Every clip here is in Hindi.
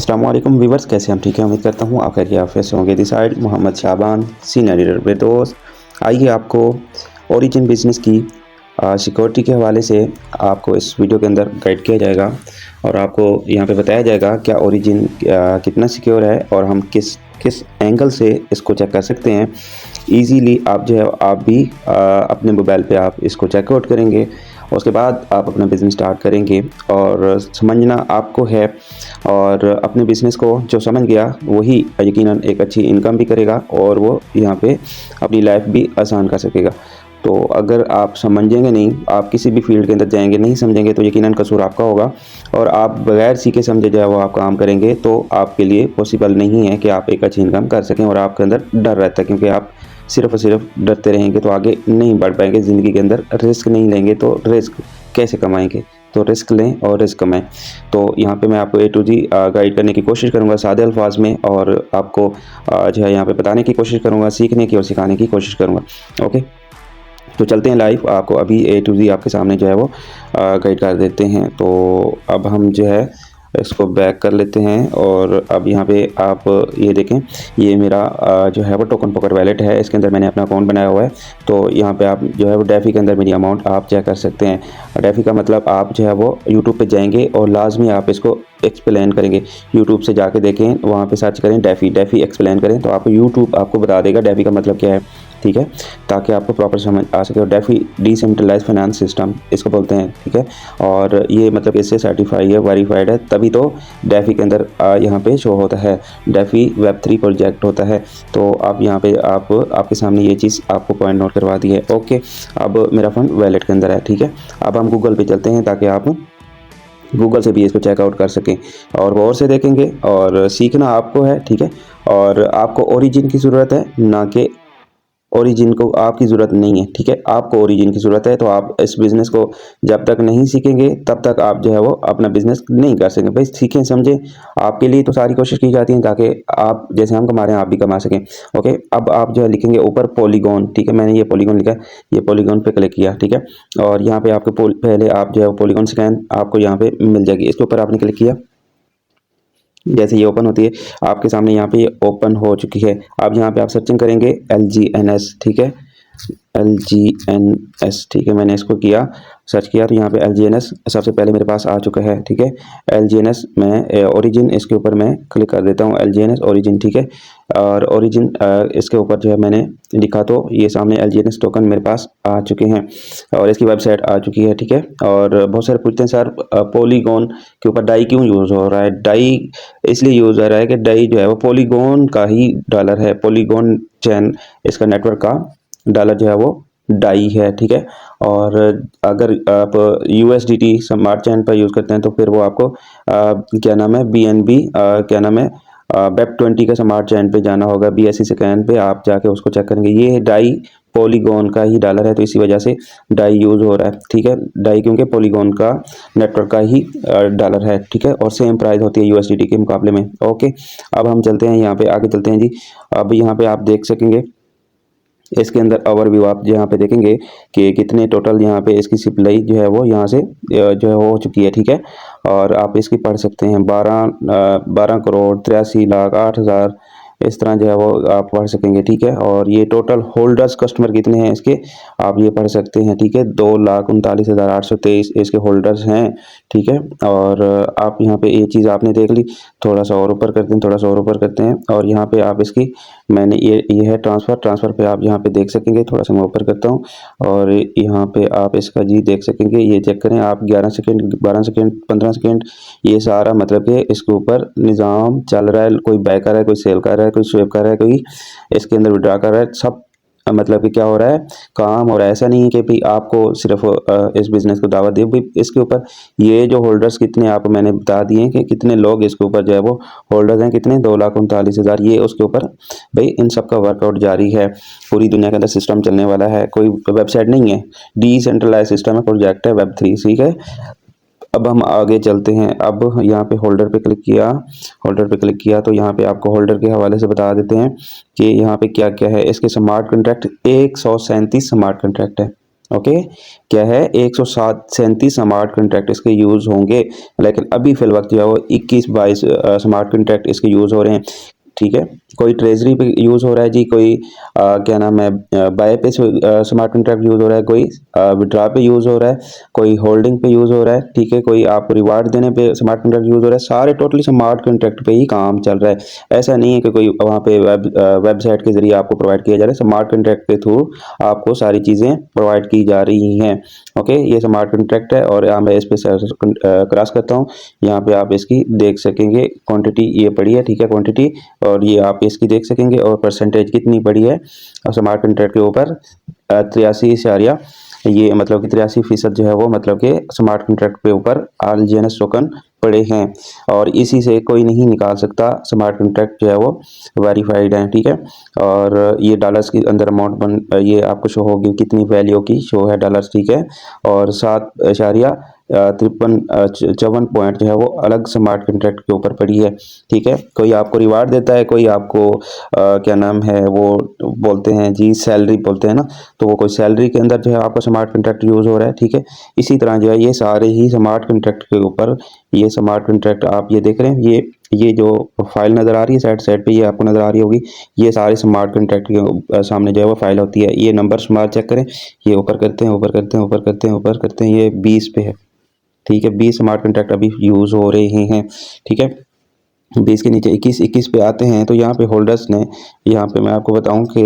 अस्सलाम वालेकुम व्यूवर्स, कैसे हम ठीक है। उम्मीद करता हूँ आप खैरियत आफियत से होंगे। This side Mohammad Shaban, senior editor दोस्त। आइए आपको ओरिजिन बिजनेस की सिक्योरिटी के हवाले से आपको इस वीडियो के अंदर गाइड किया जाएगा और आपको यहाँ पे बताया जाएगा क्या ओरिजिन कितना सिक्योर है और हम किस किस एंगल से इसको चेक कर सकते हैं इजीली। आप जो है आप भी अपने मोबाइल पे आप इसको चेकआउट करेंगे और उसके बाद आप अपना बिज़नेस स्टार्ट करेंगे और समझना आपको है। और अपने बिज़नेस को जो समझ गया वही यकीनन एक अच्छी इनकम भी करेगा और वो यहाँ पे अपनी लाइफ भी आसान कर सकेगा। तो अगर आप समझेंगे नहीं, आप किसी भी फील्ड के अंदर जाएंगे नहीं समझेंगे तो यकीनन कसूर आपका होगा और आप बगैर सीखे समझे जो है वो आप काम करेंगे तो आपके लिए पॉसिबल नहीं है कि आप एक अच्छी इनकम कर सकें। और आपके अंदर डर रहता है क्योंकि आप सिर्फ और सिर्फ डरते रहेंगे तो आगे नहीं बढ़ पाएंगे ज़िंदगी के अंदर। रिस्क नहीं लेंगे तो रिस्क कैसे कमाएंगे, तो रिस्क लें और रिस्क कमाएं। तो यहाँ पे मैं आपको A to Z गाइड करने की कोशिश करूँगा सादे अल्फाज में और आपको जो है यहाँ पे बताने की कोशिश करूँगा, सीखने की और सिखाने की कोशिश करूँगा। ओके, तो चलते हैं लाइव। आपको अभी A to Z आपके सामने जो है वो गाइड कर देते हैं। तो अब हम जो है इसको बैक कर लेते हैं और अब यहाँ पे आप ये देखें, ये मेरा जो है वो टोकन पॉकेट वैलेट है। इसके अंदर मैंने अपना अकाउंट बनाया हुआ है। तो यहाँ पे आप जो है वो डेफी के अंदर मेरी अमाउंट आप चेक कर सकते हैं। डेफी का मतलब आप जो है वो यूट्यूब पे जाएंगे और लाजमी आप इसको एक्सप्लेन करेंगे। यूट्यूब से जाके देखें, वहाँ पे सर्च करें डेफी एक्सप्लेन करें तो आपको यूट्यूब आपको बता देगा डेफी का मतलब क्या है, ठीक है, ताकि आपको प्रॉपर समझ आ सके। और डेफी डिसेंट्रलाइज फाइनेंस सिस्टम इसको बोलते हैं, ठीक है। और ये मतलब इससे सर्टिफाई है, वेरीफाइड है, तभी तो डेफी के अंदर यहाँ पे शो होता है। डेफी Web3 प्रोजेक्ट होता है। तो आप यहाँ पे आपके सामने ये चीज़ आपको पॉइंट नोट करवा दी है। ओके, अब मेरा फंड वैलेट के अंदर है, ठीक है। अब हम गूगल पे चलते हैं ताकि आप गूगल से भी इसको चेकआउट कर सकें और गौर से देखेंगे और सीखना आपको है, ठीक है। और आपको ओरिजिन की ज़रूरत है, ना कि ओरिजिन को आपकी ज़रूरत नहीं है, ठीक है। आपको ओरिजिन की ज़रूरत है। तो आप इस बिज़नेस को जब तक नहीं सीखेंगे तब तक आप जो है वो अपना बिज़नेस नहीं कर सकेंगे। भाई सीखें समझें, आपके लिए तो सारी कोशिश की जाती है ताकि आप जैसे हम कमा रहे हैं आप भी कमा सकें। ओके, अब आप जो है लिखेंगे ऊपर पॉलीगॉन, ठीक है। मैंने ये पॉलीगॉन लिखा है, ये पॉलीगॉन पे क्लिक किया, ठीक है। और यहाँ पे आपको पहले आप जो है पॉलीगॉन स्कैन आपको यहाँ पे मिल जाएगी, इसके ऊपर आपने क्लिक किया। जैसे ये ओपन होती है आपके सामने, यहाँ पे ये ओपन हो चुकी है। अब यहाँ पे आप सर्चिंग करेंगे LGNS, ठीक है, LGNS, ठीक है। मैंने इसको किया, सर्च किया तो यहाँ पे LGNS सबसे पहले मेरे पास आ चुका है, ठीक है। LGNS में ओरिजिन, इसके ऊपर मैं क्लिक कर देता हूँ LGNS ओरिजिन, ठीक है। और ओरिजिन इसके ऊपर जो है मैंने लिखा तो ये सामने LGNS टोकन मेरे पास आ चुके हैं और इसकी वेबसाइट आ चुकी है, ठीक है। और बहुत सारे पूछते हैं सर पॉलीगॉन के ऊपर डाई क्यों यूज़ हो रहा है। डाई इसलिए यूज़ हो रहा है कि डाई जो है वो पॉलीगॉन का ही डॉलर है, पॉलीगॉन चैन इसका नेटवर्क का डॉलर जो है वो डाई है, ठीक है। और अगर आप USDT स्मार्ट चैन पर यूज़ करते हैं तो फिर वो आपको क्या नाम है BNB क्या नाम है Web20 का स्मार्ट चैन पे जाना होगा, BSC स्कैन पे आप जाके उसको चेक करेंगे। ये डाई पॉलीगॉन का ही डॉलर है तो इसी वजह से डाई यूज़ हो रहा है, ठीक है। डाई क्योंकि पॉलीगॉन का नेटवर्क का ही डॉलर है, ठीक है। और सेम प्राइस होती है USDT के मुकाबले में। ओके, अब हम चलते हैं यहाँ पे, आगे चलते हैं जी। अब यहाँ पे आप देख सकेंगे इसके अंदर ओवरव्यू आप यहाँ पे देखेंगे कि कितने टोटल यहाँ पे इसकी सप्लाई जो है वो यहाँ से जो है हो चुकी है, ठीक है। और आप इसकी पढ़ सकते हैं 12 करोड़ 83 लाख 8,000 इस तरह जो है वो आप पढ़ सकेंगे, ठीक है। और ये टोटल होल्डर्स कस्टमर कितने हैं इसके आप ये पढ़ सकते हैं, ठीक है। 2,39,823 इसके होल्डर्स हैं, ठीक है। और आप यहाँ पे ये चीज़ आपने देख ली। थोड़ा सा और ऊपर करते हैं, थोड़ा सा और ऊपर करते हैं और यहाँ पे आप इसकी मैंने ये है ट्रांसफ़र पे आप यहाँ पे देख सकेंगे। थोड़ा सा मैं ऊपर करता हूँ और यहाँ पे आप इसका जी देख सकेंगे। ये चेक करें आप 11 सेकंड 12 सेकंड 15 सेकंड ये सारा मतलब कि इसके ऊपर निज़ाम चल रहा है। कोई बाय कर रहा है, कोई सेल कर रहा है, कोई स्वेप कर रहा है, कोई इसके अंदर विड्रा कर रहा है। सब मतलब कि क्या हो रहा है, काम हो रहा है। ऐसा नहीं है कि भाई आपको सिर्फ इस बिज़नेस को दावत दे, भाई इसके ऊपर ये जो होल्डर्स कितने आप मैंने बता दिए कि कितने लोग इसके ऊपर जो है वो होल्डर्स हैं, कितने 2,39,000 ये उसके ऊपर भाई इन सब का वर्कआउट जारी है। पूरी दुनिया के अंदर सिस्टम चलने वाला है, कोई वेबसाइट नहीं है, डिसेंट्रलाइज सिस्टम है, प्रोजेक्ट है Web3, ठीक है। अब हम आगे चलते हैं। अब यहाँ पे होल्डर पे क्लिक किया तो यहाँ पे आपको होल्डर के हवाले से बता देते हैं कि यहाँ पे क्या क्या है। इसके स्मार्ट कॉन्ट्रैक्ट 137 स्मार्ट कॉन्ट्रैक्ट है, ओके, क्या है 137 स्मार्ट कॉन्ट्रैक्ट इसके यूज़ होंगे, लेकिन अभी फ़िल वक्त जो है वो 21-22 स्मार्ट कॉन्ट्रैक्ट इसके यूज़ हो रहे हैं। ठीक है, कोई ट्रेजरी पे यूज़ हो रहा है जी, कोई क्या नाम है बाय पे स्मार्ट कॉन्ट्रैक्ट यूज़ हो रहा है, कोई विड्रॉ पे यूज़ हो रहा है, कोई होल्डिंग पे यूज़ हो रहा है। ठीक है, कोई आपको रिवार्ड देने पे स्मार्ट कॉन्ट्रैक्ट यूज़ हो रहा है। सारे टोटली स्मार्ट कॉन्ट्रैक्ट पे ही काम चल रहा है। ऐसा नहीं है कि कोई वहाँ पे वेबसाइट के ज़रिए आपको प्रोवाइड किया जा रहा है। स्मार्ट कॉन्ट्रैक्ट के थ्रू आपको सारी चीज़ें प्रोवाइड की जा रही हैं। ओके, ये स्मार्ट कॉन्ट्रैक्ट है और यहाँ मैं इस पे क्रॉस करता हूँ। यहाँ पे आप इसकी देख सकेंगे क्वांटिटी ये पड़ी है। ठीक है, क्वांटिटी, और ये आप इसकी देख सकेंगे और परसेंटेज कितनी पड़ी है स्मार्ट कॉन्ट्रैक्ट के ऊपर 83 ये मतलब कि 83% जो है वो मतलब कि स्मार्ट कॉन्ट्रैक्ट के ऊपर RGNS टोकन पड़े हैं और इसी से कोई नहीं निकाल सकता। स्मार्ट कॉन्ट्रैक्ट जो है वो वेरीफाइड है। ठीक है, और ये डॉलर्स के अंदर अमाउंट ये आपको शो होगी कितनी वैल्यू की शो है डॉलर्स। ठीक है, और 7.53 पॉइंट जो है वो अलग स्मार्ट कॉन्ट्रैक्ट के ऊपर पड़ी है। ठीक है, कोई आपको रिवार्ड देता है, कोई आपको क्या नाम है वो बोलते हैं जी सैलरी बोलते हैं ना, तो वो कोई सैलरी के अंदर जो है आपका स्मार्ट कॉन्ट्रैक्ट यूज़ हो रहा है। ठीक है, इसी तरह जो है ये सारे ही स्मार्ट कॉन्ट्रैक्ट के ऊपर ये स्मार्ट कॉन्ट्रैक्ट आप ये देख रहे हैं, ये जो फाइल नज़र आ रही है साइड पे ये आपको नज़र आ रही होगी, ये सारे स्मार्ट कॉन्ट्रैक्ट के सामने जो है वो फाइल होती है। ये नंबर शुमार चेक करें, ये ऊपर करते हैं ऊपर करते हैं ऊपर करते हैं ऊपर करते हैं, ये 20 पे है। ठीक है, 20 स्मार्ट कॉन्ट्रैक्ट अभी यूज़ हो रहे हैं। ठीक है, 20 के नीचे 21 पे आते हैं तो यहाँ पे होल्डर्स ने, यहाँ पे मैं आपको बताऊं कि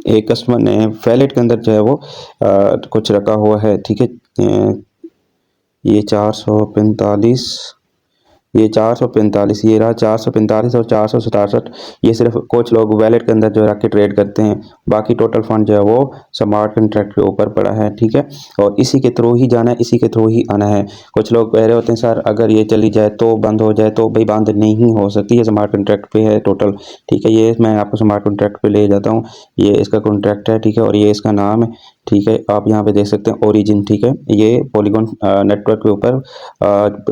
एक कस्टमर ने वैलेट के अंदर जो है वो कुछ रखा हुआ है। ठीक है, ये 445, ये 445, ये रहा 445 और 467। ये सिर्फ कुछ लोग वैलेट के अंदर जो रख के ट्रेड करते हैं, बाकी टोटल फंड जो है वो स्मार्ट कॉन्ट्रैक्ट के ऊपर पड़ा है। ठीक है, और इसी के थ्रू ही जाना है, इसी के थ्रू ही आना है। कुछ लोग कह रहे होते हैं सर अगर ये चली जाए तो बंद हो जाए, तो भाई बंद नहीं हो सकती है, स्मार्ट कॉन्ट्रैक्ट पे है टोटल। ठीक है, ये मैं आपको स्मार्ट कॉन्ट्रैक्ट पे ले जाता हूँ, ये इसका कॉन्ट्रैक्ट है। ठीक है, और ये इसका नाम है। ठीक है, आप यहाँ पे देख सकते हैं ओरिजिन। ठीक है, ये पॉलीगॉन नेटवर्क के ऊपर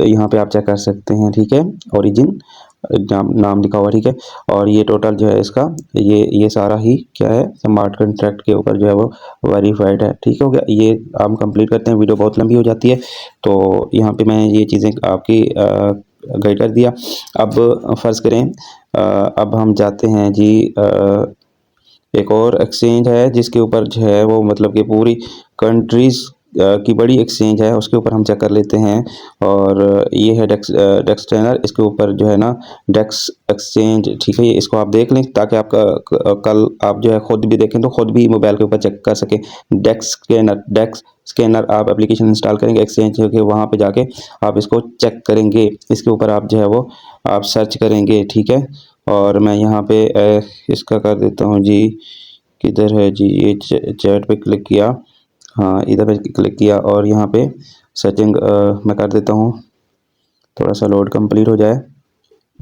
यहाँ पे आप चेक कर सकते हैं। ठीक है, ओरिजिन नाम लिखा हुआ। ठीक है, और ये टोटल जो है इसका ये सारा ही क्या है स्मार्ट कॉन्ट्रैक्ट के ऊपर जो है वो वेरीफाइड है। ठीक हो गया, ये हम कंप्लीट करते हैं, वीडियो बहुत लंबी हो जाती है तो यहाँ पे मैं ये चीज़ें आपकी गाइड कर दिया। अब फ़र्ज़ करें अब हम जाते हैं जी एक और एक्सचेंज है जिसके ऊपर जो है वो मतलब कि पूरी कंट्रीज़ की बड़ी एक्सचेंज है, उसके ऊपर हम चेक कर लेते हैं। और ये है डेक्स ट्रेनर, इसके ऊपर जो है ना डेक्स एक्सचेंज। ठीक है, ये इसको आप देख लें ताकि आपका कल आप जो है ख़ुद भी देखें तो ख़ुद भी मोबाइल के ऊपर चेक कर सकें। डेक्स स्कैनर आप एप्लीकेशन इंस्टॉल करेंगे एक्सचेंज के, वहाँ पे जाके आप इसको चेक करेंगे, इसके ऊपर आप जो है वो आप सर्च करेंगे। ठीक है, और मैं यहाँ पे इसका कर देता हूँ जी, किधर है जी, ये चैट पे क्लिक किया, हाँ इधर पे क्लिक किया और यहाँ पे सर्चिंग मैं कर देता हूँ, थोड़ा सा लोड कंप्लीट हो जाए।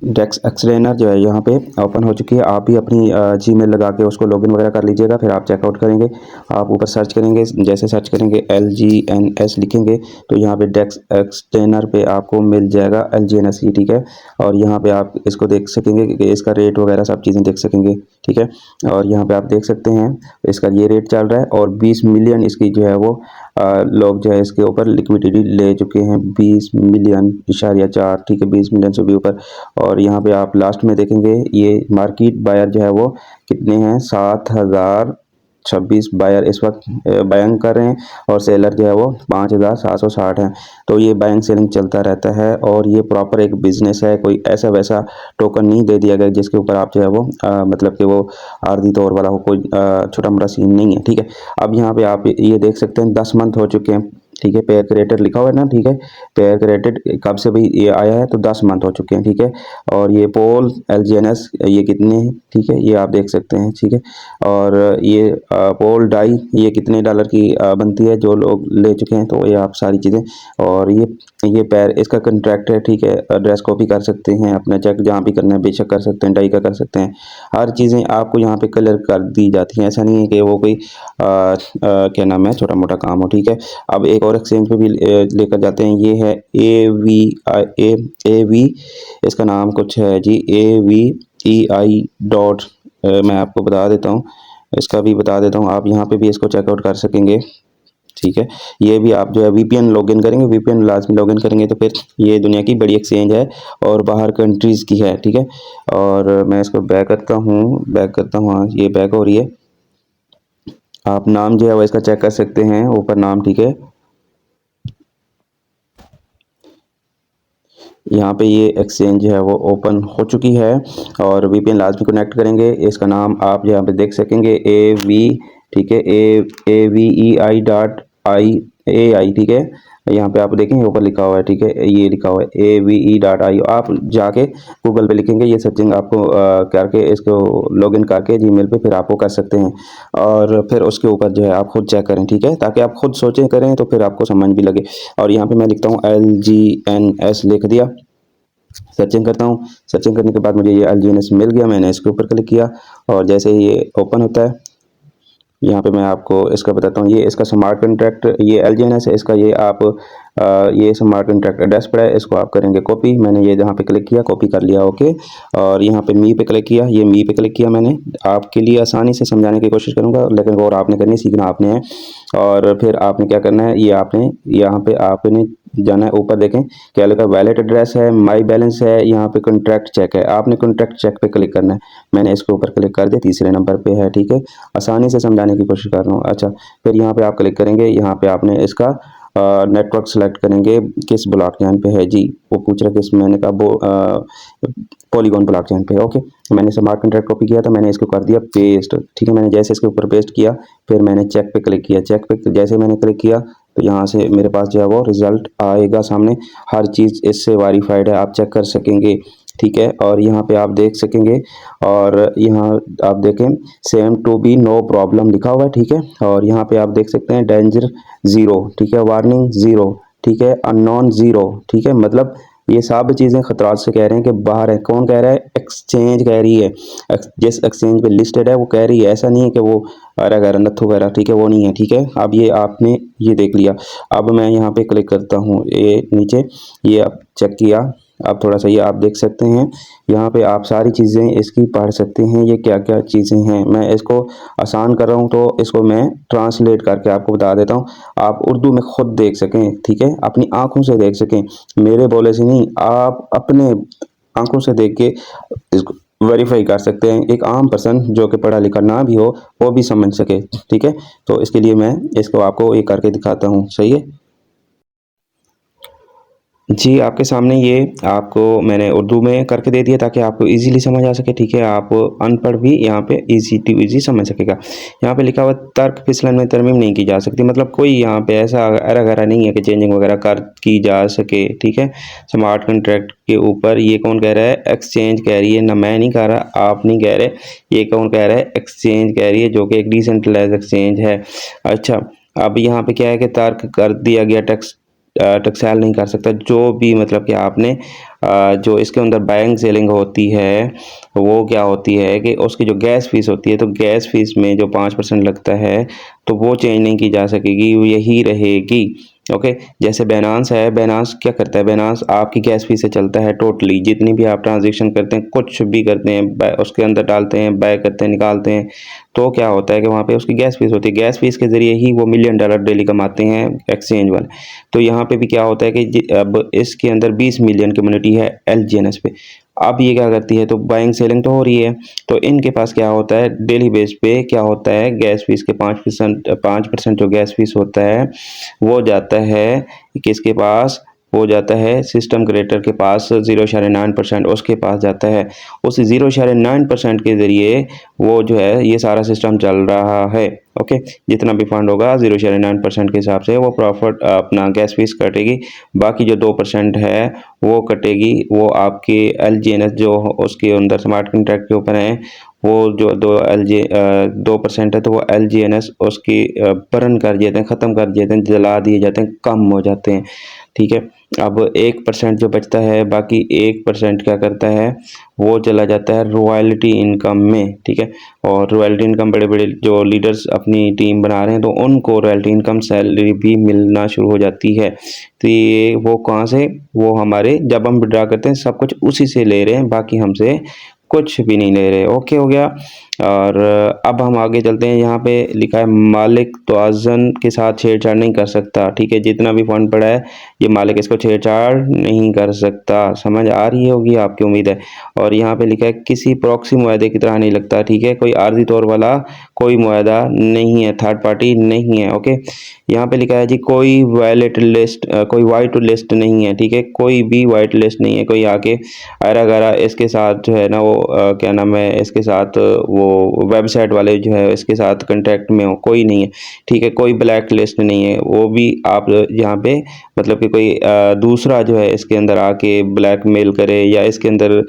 डेक्स एक्सप्लेनर जो है यहाँ पे ओपन हो चुकी है। आप भी अपनी जीमेल लगा के उसको लॉगिन वगैरह कर लीजिएगा, फिर आप चेकआउट करेंगे। आप ऊपर सर्च करेंगे, जैसे सर्च करेंगे LGNS लिखेंगे तो यहाँ पे डेक्स एक्सप्लेनर पे आपको मिल जाएगा LGNS ही। ठीक है, और यहाँ पे आप इसको देख सकेंगे कि इसका रेट वगैरह सब चीज़ें देख सकेंगे। ठीक है, और यहाँ पे आप देख सकते हैं इसका ये रेट चल रहा है और 20 मिलियन इसकी जो है वो लोग जो है इसके ऊपर लिक्विडिटी ले चुके हैं, 20 मिलियन इशारिया 4। ठीक है, 20 मिलियन से भी ऊपर। और यहाँ पे आप लास्ट में देखेंगे ये मार्केट बायर जो है वो कितने हैं, 7,026 बायर इस वक्त बाइंग कर रहे हैं और सेलर जो है वो 5,760 हैं। तो ये बाइंग सेलिंग चलता रहता है और ये प्रॉपर एक बिजनेस है, कोई ऐसा वैसा टोकन नहीं दे दिया गया जिसके ऊपर आप जो है वो मतलब कि वो आर्धी तौर वाला हो, कोई छोटा मोटा सीन नहीं है। ठीक है, अब यहाँ पे आप ये देख सकते हैं 10 मंथ हो चुके हैं। ठीक है, पेयर क्रिएटेड लिखा हुआ है ना। ठीक है, पेयर क्रिएटेड कब से भाई ये आया है तो 10 मंथ हो चुके हैं। ठीक है, और ये पोल LGNS ये कितने हैं, ठीक है, ये आप देख सकते हैं। ठीक है, और ये पोल डाई ये कितने डॉलर की बनती है, जो लोग ले चुके हैं तो ये आप सारी चीज़ें। और ये पैर इसका कॉन्ट्रैक्ट है। ठीक है, एड्रेस कॉपी कर सकते हैं, अपना चेक जहाँ भी करना है बेशक कर सकते हैं, डाई का कर सकते हैं, हर चीज़ें आपको यहाँ पे क्लियर कर दी जाती हैं। ऐसा नहीं है कि वो कोई क्या नाम है छोटा मोटा काम हो। ठीक है, अब एक और एक्सचेंज पे भी लेकर जाते हैं, ये है AV, इसका नाम कुछ है जी AVEI डॉट, मैं आपको बता देता हूँ इसका भी बता देता हूँ, आप यहाँ पे भी इसको चेकआउट कर सकेंगे। ठीक है, ये भी आप जो है वीपीएन लॉगिन करेंगे, वीपीएन लाजमी लॉगिन करेंगे तो फिर ये दुनिया की बड़ी एक्सचेंज है और बाहर कंट्रीज़ की है। ठीक है, और मैं इसको बैक करता हूँ, हाँ ये बैक हो रही है। आप नाम जो है वो इसका चेक कर सकते हैं, ऊपर नाम। ठीक है, यहाँ पे ये एक्सचेंज जो है वो ओपन हो चुकी है और वीपीएन लाजमी कनेक्ट करेंगे। इसका नाम आप यहाँ पे देख सकेंगे AV, ठीक है, AVEI.ai, ठीक है, यहाँ पे आप देखेंगे ऊपर लिखा हुआ है। ठीक है, ये लिखा हुआ है AVE.io। आप जाके गूगल पे लिखेंगे, ये सर्चिंग आपको करके इसको लॉगिन करके जीमेल पे फिर आपको कर सकते हैं और फिर उसके ऊपर जो है आप खुद चेक करें। ठीक है, ताकि आप खुद सोचें करें तो फिर आपको समझ भी लगे। और यहाँ पे मैं लिखता हूँ LGNS, लिख दिया, सर्चिंग करता हूँ। सर्चिंग करने के बाद मुझे ये LGNS मिल गया, मैंने इसके ऊपर क्लिक किया और जैसे ही ये ओपन होता है, यहाँ पे मैं आपको इसका बताता हूँ। ये इसका स्मार्ट कॉन्ट्रैक्ट, ये LGNS है इसका, ये आप ये स्मार्ट कॉन्ट्रैक्ट एड्रेस पर है, इसको आप करेंगे कॉपी। मैंने ये जहाँ पे क्लिक किया कॉपी कर लिया, ओके। और यहाँ पे मी पे क्लिक किया, ये मी पे क्लिक किया मैंने। आपके लिए आसानी से समझाने की कोशिश करूँगा, लेकिन गौर आपने करनी, सीखना आपने है। और फिर आपने क्या करना है, ये आपने यहाँ पे आपने जाना है, ऊपर देखें क्या लिखा, वैलेट एड्रेस है, माई बैलेंस है, यहाँ पे कॉन्ट्रैक्ट चेक है, आपने कॉन्ट्रैक्ट चेक पे क्लिक करना है। मैंने इसके ऊपर क्लिक कर दिया, तीसरे नंबर पे है। ठीक है, आसानी से समझाने की कोशिश कर रहा हूँ। अच्छा, फिर यहाँ पे आप क्लिक करेंगे, यहाँ पे आपने इसका नेटवर्क सेलेक्ट करेंगे, किस ब्लॉकचेन पे है जी, वो पूछ रहा है किस, मैंने कहा वो पॉलीगॉन ब्लॉकचेन पे। ओके, मैंने स्मार्ट कॉन्ट्रैक्ट कॉपी किया था, मैंने इसको कर दिया पेस्ट। ठीक है, मैंने जैसे इसके ऊपर पेस्ट किया, फिर मैंने चेक पे क्लिक किया। चेक पे जैसे मैंने क्लिक किया तो यहाँ से मेरे पास जो है वो रिजल्ट आएगा सामने, हर चीज़ इससे वेरीफाइड है, आप चेक कर सकेंगे। ठीक है, और यहाँ पे आप देख सकेंगे, और यहाँ आप देखें seems to be no problem लिखा हुआ है। ठीक है, और यहाँ पे आप देख सकते हैं डेंजर 0, ठीक है, वार्निंग 0, ठीक है, अननोन 0। ठीक है, मतलब ये सब चीज़ें खतरात से कह रहे हैं कि बाहर है। कौन कह रहा है? एक्सचेंज कह रही है, जिस एक्सचेंज पे लिस्टेड है वो कह रही है, ऐसा नहीं है कि वो अरे गैर नथु वगैरह। ठीक है, वो नहीं है। ठीक है, अब ये आपने ये देख लिया। अब मैं यहाँ पे क्लिक करता हूँ, ये नीचे, ये आप चेक किया। अब थोड़ा सा ये आप देख सकते हैं, यहाँ पे आप सारी चीज़ें इसकी पढ़ सकते हैं, ये क्या क्या चीज़ें हैं। मैं इसको आसान कर रहा हूँ तो इसको मैं ट्रांसलेट करके आपको बता देता हूँ, आप उर्दू में खुद देख सकें। ठीक है, अपनी आंखों से देख सकें, मेरे बोले से नहीं, आप अपने आंखों से देख के इसको वेरीफाई कर सकते हैं। एक आम पर्सन जो कि पढ़ा लिखा ना भी हो वो भी समझ सके। ठीक है, तो इसके लिए मैं इसको आपको ये करके दिखाता हूँ। सही है जी, आपके सामने ये आपको मैंने उर्दू में करके दे दिया ताकि आपको इजीली समझ आ सके। ठीक है, आप अनपढ़ भी यहाँ पे इजी टू इजी समझ सकेगा। यहाँ पे लिखा हुआ तर्क फिसलन में तरमीम नहीं की जा सकती, मतलब कोई यहाँ पे ऐसा एरा गैरा नहीं है कि चेंजिंग वगैरह कर की जा सके। ठीक है, स्मार्ट कॉन्ट्रैक्ट के ऊपर ये कौन कह रहा है? एक्सचेंज कह रही है ना, मैं नहीं कह रहा, आप नहीं कह रहे, ये कौन कह रहा है? एक्सचेंज कह रही है, जो कि एक डिसेंट्रलाइज एक्सचेंज है। अच्छा, अब यहाँ पे क्या है कि तर्क कर दिया गया, टक्सैल नहीं कर सकता, जो भी मतलब कि आपने जो इसके अंदर बाइंग सेलिंग होती है वो क्या होती है कि उसकी जो गैस फीस होती है, तो गैस फीस में जो 5% लगता है तो वो चेंज नहीं की जा सकेगी, वो यही रहेगी। ओके, जैसे बैनांस है, बैनांस क्या करता है? बैनांस आपकी गैस फीस से चलता है टोटली, जितनी भी आप ट्रांजेक्शन करते हैं, कुछ भी करते हैं, उसके अंदर डालते हैं, बाय करते हैं, निकालते हैं, तो क्या होता है कि वहाँ पे उसकी गैस फीस होती है। गैस फीस के ज़रिए ही वो $1 मिलियन डेली कमाते हैं एक्सचेंज वाले। तो यहाँ पे भी क्या होता है कि अब इसके अंदर 20 मिलियन कम्युनिटी है LGNS पे। अब ये क्या करती है, तो बाइंग सेलिंग तो हो रही है, तो इनके पास क्या होता है डेली बेस पे, क्या होता है, गैस फीस के 5% जो गैस फीस होता है वो जाता है किसके पास? वो जाता है सिस्टम क्रिएटर के पास, 0.9% उसके पास जाता है। उस 0.9% के ज़रिए वो जो है ये सारा सिस्टम चल रहा है। ओके, जितना भी फंड होगा 0.9% के हिसाब से वो प्रॉफिट अपना गैस फीस कटेगी, बाकी जो 2% है वो कटेगी, वो आपके LGNS जो उसके अंदर स्मार्ट कॉन्ट्रैक्ट के ऊपर है, वो जो 2% है, तो वो LGNS उसकी बर्न कर दिए जाते हैं, ख़त्म कर दिए जाते हैं, जला दिए जाते हैं, कम हो जाते हैं। ठीक है, अब 1% जो बचता है, बाकी 1% क्या करता है, वो चला जाता है रॉयल्टी इनकम में। ठीक है, और रॉयल्टी इनकम बड़े बड़े जो लीडर्स अपनी टीम बना रहे हैं तो उनको रॉयल्टी इनकम सैलरी भी मिलना शुरू हो जाती है। तो ये वो कहाँ से? वो हमारे जब हम विड्रा करते हैं सब कुछ उसी से ले रहे हैं, बाकी हमसे कुछ भी नहीं ले रहे। ओके हो गया। और अब हम आगे चलते हैं। यहाँ पे लिखा है मालिक तवाज़ुन के साथ छेड़छाड़ नहीं कर सकता। ठीक है, जितना भी फंड पड़ा है ये मालिक इसको छेड़छाड़ नहीं कर सकता। समझ आ रही होगी आपकी, उम्मीद है। और यहाँ पे लिखा है किसी प्रॉक्सी मुआहदे की तरह नहीं लगता। ठीक है, कोई आर्जी तौर वाला कोई मुआहदा नहीं है, थर्ड पार्टी नहीं है। ओके, यहाँ पे लिखा है जी कोई वायलेट लिस्ट, कोई वाइट लिस्ट नहीं है। ठीक है, कोई भी वाइट लिस्ट नहीं है। कोई आके अरा गरा इसके साथ जो है ना वो क्या नाम है, इसके साथ वो वेबसाइट वाले जो है इसके साथ कांटेक्ट में हो, कोई नहीं है। ठीक है, कोई ब्लैक लिस्ट नहीं है। वो भी आप यहाँ पे मतलब कि कोई दूसरा जो है इसके अंदर आके ब्लैकमेल करे या इसके अंदर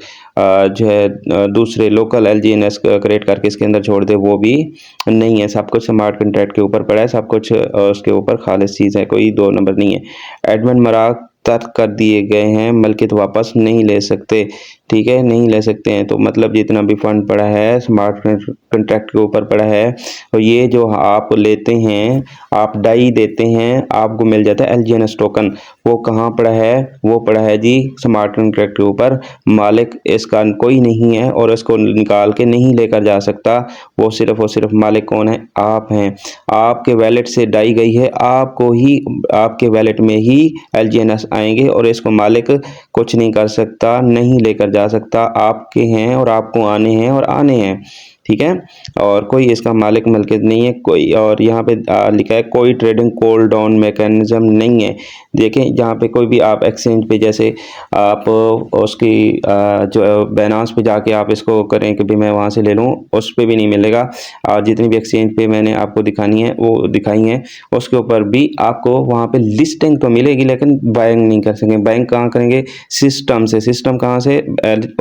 जो है दूसरे लोकल LGNS क्रिएट करके इसके अंदर छोड़ दे, वो भी नहीं है। सब कुछ स्मार्ट कॉन्ट्रैक्ट के ऊपर पड़ा है, सब कुछ उसके ऊपर खालिस चीज़ है, कोई दो नंबर नहीं है। एडमिन मराक तर्क कर दिए गए हैं, मलकियत वापस नहीं ले सकते। ठीक है, नहीं ले सकते हैं तो मतलब जितना भी फंड पड़ा है स्मार्ट कॉन्ट्रैक्ट के ऊपर पड़ा है, और ये जो आप लेते हैं, आप डाई देते हैं, आपको मिल जाता है LGNS टोकन। वो कहाँ पड़ा है? वो पड़ा है जी स्मार्ट कॉन्ट्रैक्ट के ऊपर। मालिक इसका कोई नहीं है और इसको निकाल के नहीं लेकर जा सकता। वो सिर्फ और सिर्फ मालिक कौन है? आप हैं। आपके वैलेट से डाई गई है, आपको ही, आपके वैलेट में ही LGNS आएंगे और इसको मालिक कुछ नहीं कर सकता, नहीं लेकर जा सकता। आपके हैं और आपको आने हैं और आने हैं। ठीक है, और कोई इसका मालिक मलकियत नहीं है कोई। और यहाँ पे लिखा है कोई ट्रेडिंग कूल डाउन मैकेनिज्म नहीं है। देखें यहाँ पे कोई भी आप एक्सचेंज पे जैसे आप उसकी जो बैनांस पे जाके आप इसको करें कि भी मैं वहाँ से ले लूँ, उस पर भी नहीं मिलेगा। जितनी भी एक्सचेंज पे मैंने आपको दिखानी है वो दिखाई हैं, उसके ऊपर भी आपको वहाँ पे लिस्टिंग तो मिलेगी लेकिन बाइंग नहीं कर सकेंगे। बाइंग कहाँ करेंगे? सिस्टम से। सिस्टम कहाँ से?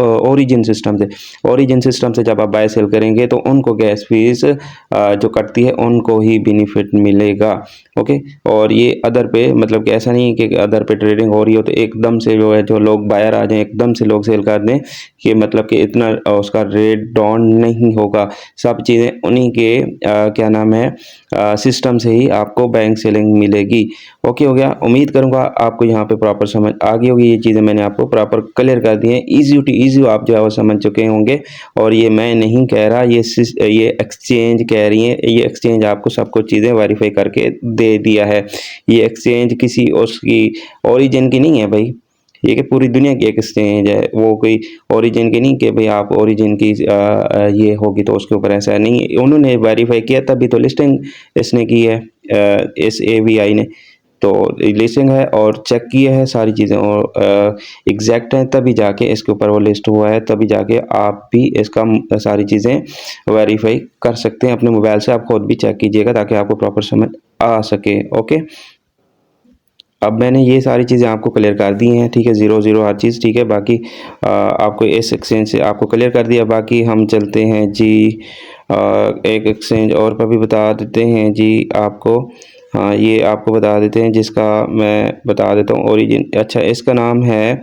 ओरिजिन सिस्टम से। ओरिजिन सिस्टम से जब आप बाय सेल करेंगे तो उनको गैस फीस जो कटती है उनको ही बेनिफिट मिलेगा। ओके, और ये अदर पे मतलब कि ऐसा नहीं है कि अदर पे ट्रेडिंग हो रही हो तो एकदम से जो है जो लोग बायर आ जाएं एकदम से लोग सेल कर दें, कि मतलब कि इतना उसका रेट डाउन नहीं होगा। सब चीज़ें उन्हीं के क्या नाम है सिस्टम से ही आपको बैंक सेलिंग मिलेगी। ओके हो गया। उम्मीद करूंगा आपको यहाँ पे प्रॉपर समझ आ गई होगी। ये चीज़ें मैंने आपको प्रॉपर क्लियर कर दी हैं, ईजी टू ईजी आप जो है वो समझ चुके होंगे। और ये मैं नहीं कह रहा, ये एक्सचेंज कह रही है। ये एक्सचेंज आपको सब कुछ चीज़ें वेरीफाई करके दे दिया है। ये एक्सचेंज किसी उसकी ओरिजिन की नहीं है भाई, ये कि पूरी दुनिया की एक एक्सचेंज है, वो कोई ओरिजिन की नहीं कि भाई आप ओरिजिन की ये होगी तो उसके ऊपर ऐसा नहीं है। उन्होंने वेरीफाई किया तभी तो लिस्टिंग इसने की है, इस AVI ने तो लिस्टिंग है और चेक किया है सारी चीज़ें और एग्जैक्ट हैं, तभी जाके इसके ऊपर वो लिस्ट हुआ है, तभी जाके आप भी इसका सारी चीज़ें वेरीफाई कर सकते हैं। अपने मोबाइल से आप खुद भी चेक कीजिएगा ताकि आपको प्रॉपर समझ आ सके। ओके, अब मैंने ये सारी चीज़ें आपको क्लियर कर दी हैं। ठीक है, 0 हर चीज़ ठीक है। बाकी आपको इस एक्सचेंज से आपको क्लियर कर दिया। बाकी हम चलते हैं जी एक एक्सचेंज और पर भी बता देते हैं जी आपको। हाँ, ये आपको बता देते हैं जिसका मैं बता देता हूँ ओरिजिन। अच्छा, इसका नाम है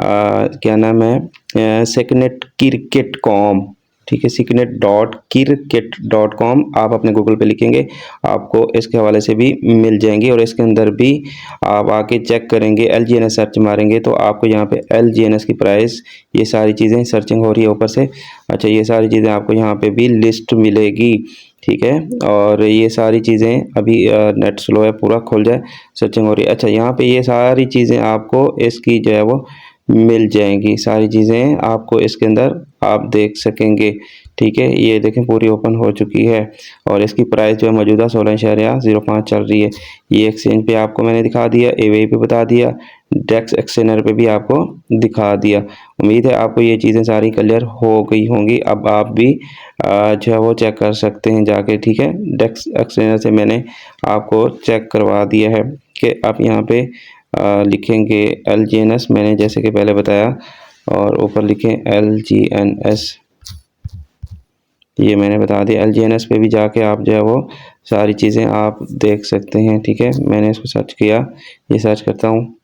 क्या नाम है सेकनेट क्रिकेट कॉम। ठीक है, secnet.kirkit.com आप अपने गूगल पे लिखेंगे आपको इसके हवाले से भी मिल जाएंगे। और इसके अंदर भी आप आके चेक करेंगे, LGNS सर्च मारेंगे तो आपको यहाँ पे LGNS की प्राइस, ये सारी चीज़ें सर्चिंग हो रही है ऊपर से। अच्छा, ये सारी चीज़ें आपको यहाँ पे भी लिस्ट मिलेगी। ठीक है, और ये सारी चीज़ें अभी नेट स्लो है, पूरा खुल जाए, सर्चिंग हो रही है। अच्छा, यहाँ पे ये सारी चीज़ें आपको इसकी जो है वो मिल जाएंगी, सारी चीज़ें आपको इसके अंदर आप देख सकेंगे। ठीक है, ये देखें पूरी ओपन हो चुकी है और इसकी प्राइस जो है मौजूदा 16.05 चल रही है। ये एक्सचेंज पे आपको मैंने दिखा दिया, AVI पे बता दिया, डेक्स एक्सचेंजर पे भी आपको दिखा दिया। उम्मीद है आपको ये चीज़ें सारी क्लियर हो गई होंगी। अब आप भी जो है वो चेक कर सकते हैं जाके। ठीक है, डेक्स एक्सचेंजर से मैंने आपको चेक करवा दिया है कि आप यहाँ पे लिखेंगे LGNS, मैंने जैसे कि पहले बताया, और ऊपर लिखें LGNS, ये मैंने बता दिया। LGNS पे भी जाके आप जो है वो सारी चीज़ें आप देख सकते हैं। ठीक है, मैंने इसको सर्च किया, ये सर्च करता हूँ,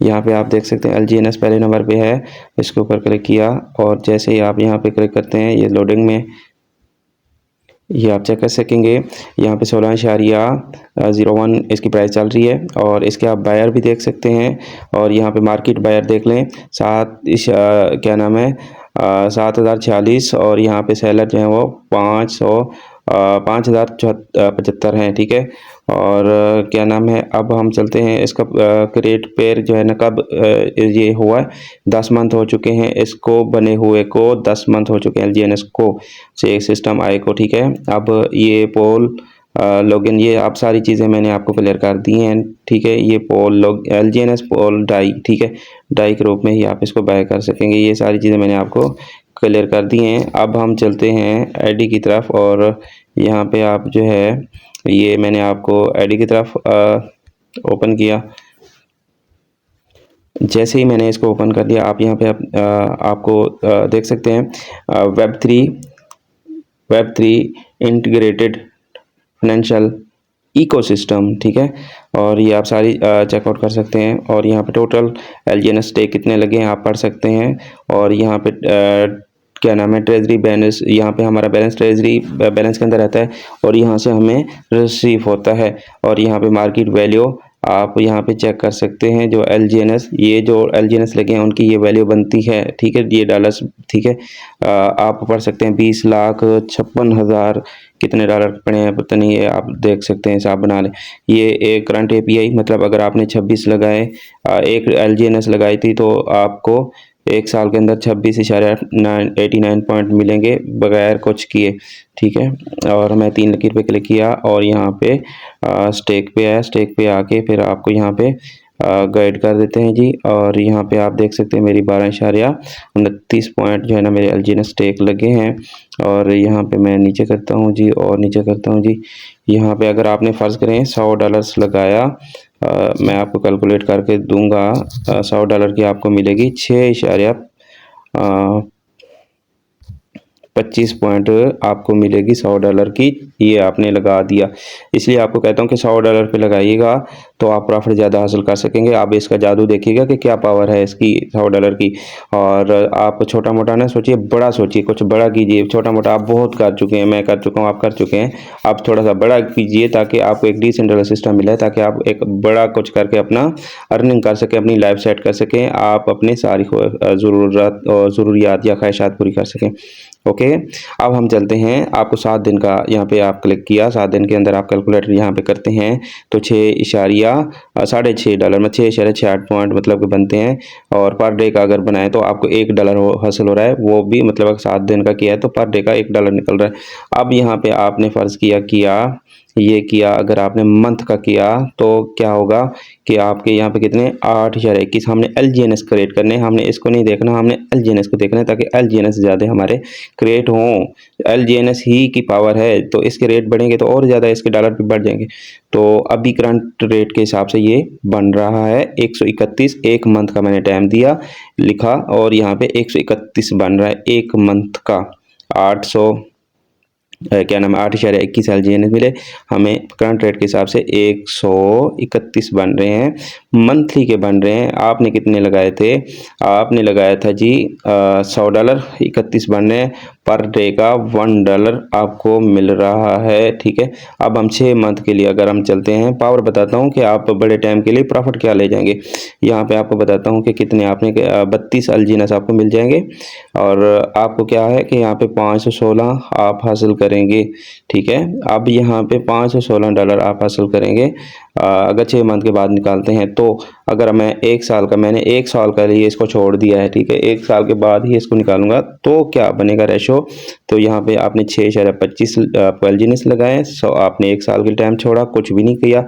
यहाँ पे आप देख सकते हैं LGNS पहले नंबर पे है। इसके ऊपर क्लिक किया और जैसे ही आप यहाँ पे क्लिक करते हैं ये लोडिंग में, ये आप चेक कर सकेंगे। यहाँ पे 16.01 इसकी प्राइस चल रही है और इसके आप बायर भी देख सकते हैं। और यहाँ पे मार्केट बायर देख लें, साथ इस क्या नाम है 7,046 और यहाँ पे सेलर जो है वो 5,075 हैं, ठीक है। और क्या नाम है, अब हम चलते हैं इसका क्रेट पेयर जो है ना कब ये हुआ है, 10 मंथ हो चुके हैं इसको बने हुए को, 10 मंथ हो चुके हैं LGNS को से सिस्टम आए को, ठीक है। अब ये पोल लॉगिन, ये आप सारी चीज़ें मैंने आपको क्लियर कर दी हैं, ठीक है। ये पोल लॉग LGNS पोल डाई, ठीक है, डाई के रूप में ही आप इसको बाय कर सकेंगे। ये सारी चीज़ें मैंने आपको क्लियर कर दी हैं। अब हम चलते हैं आईडी की तरफ और यहाँ पे आप जो है ये मैंने आपको आईडी की तरफ ओपन किया। जैसे ही मैंने इसको ओपन कर दिया, आप यहाँ पे आपको देख सकते हैं वेब3 इंटीग्रेटेड फाइनेंशियल इकोसिस्टम, ठीक है। और ये आप सारी चेकआउट कर सकते हैं और यहाँ पे टोटल LGNS स्टेक कितने लगे हैं आप पढ़ सकते हैं। और यहाँ पे क्या नाम है, ट्रेजरी बैलेंस, यहाँ पे हमारा बैलेंस ट्रेजरी बैलेंस के अंदर रहता है और यहाँ से हमें रिसीव होता है। और यहाँ पे मार्केट वैल्यू आप यहाँ पे चेक कर सकते हैं, जो ये जो LGNS लगे हैं उनकी ये वैल्यू बनती है, ठीक है, ये डॉलर्स, ठीक है। आप पढ़ सकते हैं 20,56,000 कितने डॉलर पड़े हैं पता नहीं है, आप देख सकते हैं, हिसाब बना लें। ये एक करंट API, मतलब अगर आपने 26 लगाए, एक LGNS लगाई थी तो आपको एक साल के अंदर 26.89 पॉइंट मिलेंगे बगैर कुछ किए, ठीक है। और मैं 3 लकीर पे क्लिक किया और यहाँ पे स्टेक पे आया, स्टेक पे आके फिर आपको यहाँ पे गाइड कर देते हैं जी। और यहाँ पे आप देख सकते हैं मेरी 12.29 पॉइंट जो है ना मेरे LGNS स्टेक लगे हैं। और यहाँ पे मैं नीचे करता हूँ जी, और नीचे करता हूँ जी। यहाँ पे अगर आपने फ़र्ज़ करें $100 लगाया, मैं आपको कैलकुलेट करके दूंगा, $100 की आपको मिलेगी 6.25 पॉइंट आपको मिलेगी $100 की। ये आपने लगा दिया, इसलिए आपको कहता हूँ कि $100 पे लगाइएगा तो आप प्रॉफिट ज़्यादा हासिल कर सकेंगे। आप इसका जादू देखिएगा कि क्या पावर है इसकी $100 की। और आप छोटा मोटा ना सोचिए, बड़ा सोचिए, कुछ बड़ा कीजिए। छोटा मोटा आप बहुत कर चुके हैं, मैं कर चुका हूँ, आप कर चुके हैं, आप थोड़ा सा बड़ा कीजिए ताकि आपको एक डिसेंट्रलाइज्ड सिस्टम मिले, ताकि आप एक बड़ा कुछ करके अपना अर्निंग कर सकें, अपनी लाइफ सेट कर सकें, आप अपने सारी ज़रूरियात या ख्वाहिशात पूरी कर सकें। ओके, अब हम चलते हैं, आपको 7 दिन का यहाँ पे आप क्लिक किया, 7 दिन के अंदर आप कैलकुलेटर यहाँ पे करते हैं तो 6.68 में 6.68 पॉइंट मतलब कि बनते हैं। और पर डे का अगर बनाए तो आपको $1 हासिल हो रहा है, वो भी मतलब अगर 7 दिन का किया है तो पर डे का $1 निकल रहा है। अब यहाँ पे आपने फ़र्ज़ किया अगर आपने मंथ का किया तो क्या होगा कि आपके यहाँ पे कितने 8.21 हमने LGNS क्रिएट करने, हमने इसको नहीं देखना, हमने LGNS को देखना है ताकि LGNS ज़्यादा हमारे क्रिएट हों। LGNS ही की पावर है, तो इसके रेट बढ़ेंगे तो और ज़्यादा इसके डॉलर भी बढ़ जाएंगे। तो अभी करंट रेट के हिसाब से ये बन रहा है 131, एक मंथ का मैंने टाइम दिया लिखा और यहाँ पे 131 बन रहा है एक मंथ का। 8.21 LGNS मिले हमें करंट रेट के हिसाब से 131 बन रहे हैं, मंथली के बन रहे हैं। आपने कितने लगाए थे, आपने लगाया था जी $100, 31 बन रहे हैं, पर डे का $1 आपको मिल रहा है, ठीक है। अब हम 6 मंथ के लिए अगर हम चलते हैं, पावर बताता हूँ कि आप बड़े टाइम के लिए प्रॉफिट क्या ले जाएंगे। यहाँ पे आपको बताता हूँ कि कितने आपने 32 LGNS आपको मिल जाएंगे। और आपको क्या है कि यहाँ पे 516 आप हासिल करेंगे, ठीक है। अब यहाँ पे $516 आप हासिल करेंगे अगर 6 मंथ के बाद निकालते हैं तो। अगर मैं मैंने 1 साल के लिए इसको छोड़ दिया है, ठीक है, 1 साल के बाद ही इसको निकालूंगा तो क्या बनेगा रेशो। तो यहाँ पे आपने 6.25 LGNS लगाए, आपने 1 साल के टाइम छोड़ा, कुछ भी नहीं किया,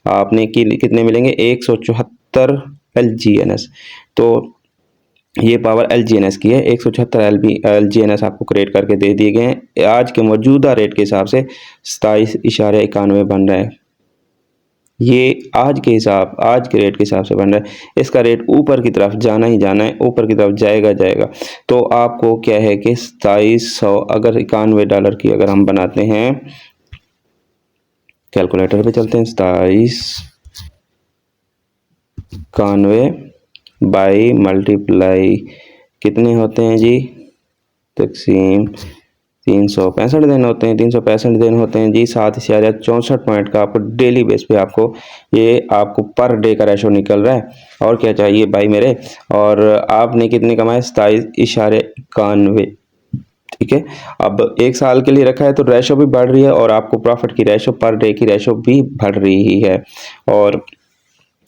आपने कितने मिलेंगे 174 LGNS। तो ये पावर LGNS की है, 174 LGNS आपको क्रिएट करके दे दिए गए हैं। आज के मौजूदा रेट के हिसाब से 27.91 बन रहा है। ये आज के रेट के हिसाब से बन रहा है। इसका रेट ऊपर की तरफ जाना ही जाना है, ऊपर की तरफ जाएगा। तो आपको क्या है कि 2700 अगर $91 की अगर हम बनाते हैं, कैलकुलेटर पे चलते हैं, 2791 बाई मल्टीप्लाई कितने होते हैं जी, तकसीम 365 दिन होते हैं, 365 दिन होते हैं जी, 7,64 पॉइंट का आपको डेली बेस पे आपको पर डे का रेशो निकल रहा है। और क्या चाहिए भाई मेरे। और आपने कितने कमाए, 27.91। ठीक है, अब 1 साल के लिए रखा है तो रेशो भी बढ़ रही है और आपको प्रॉफिट की रेशो, पर डे की रेशो भी बढ़ रही है। और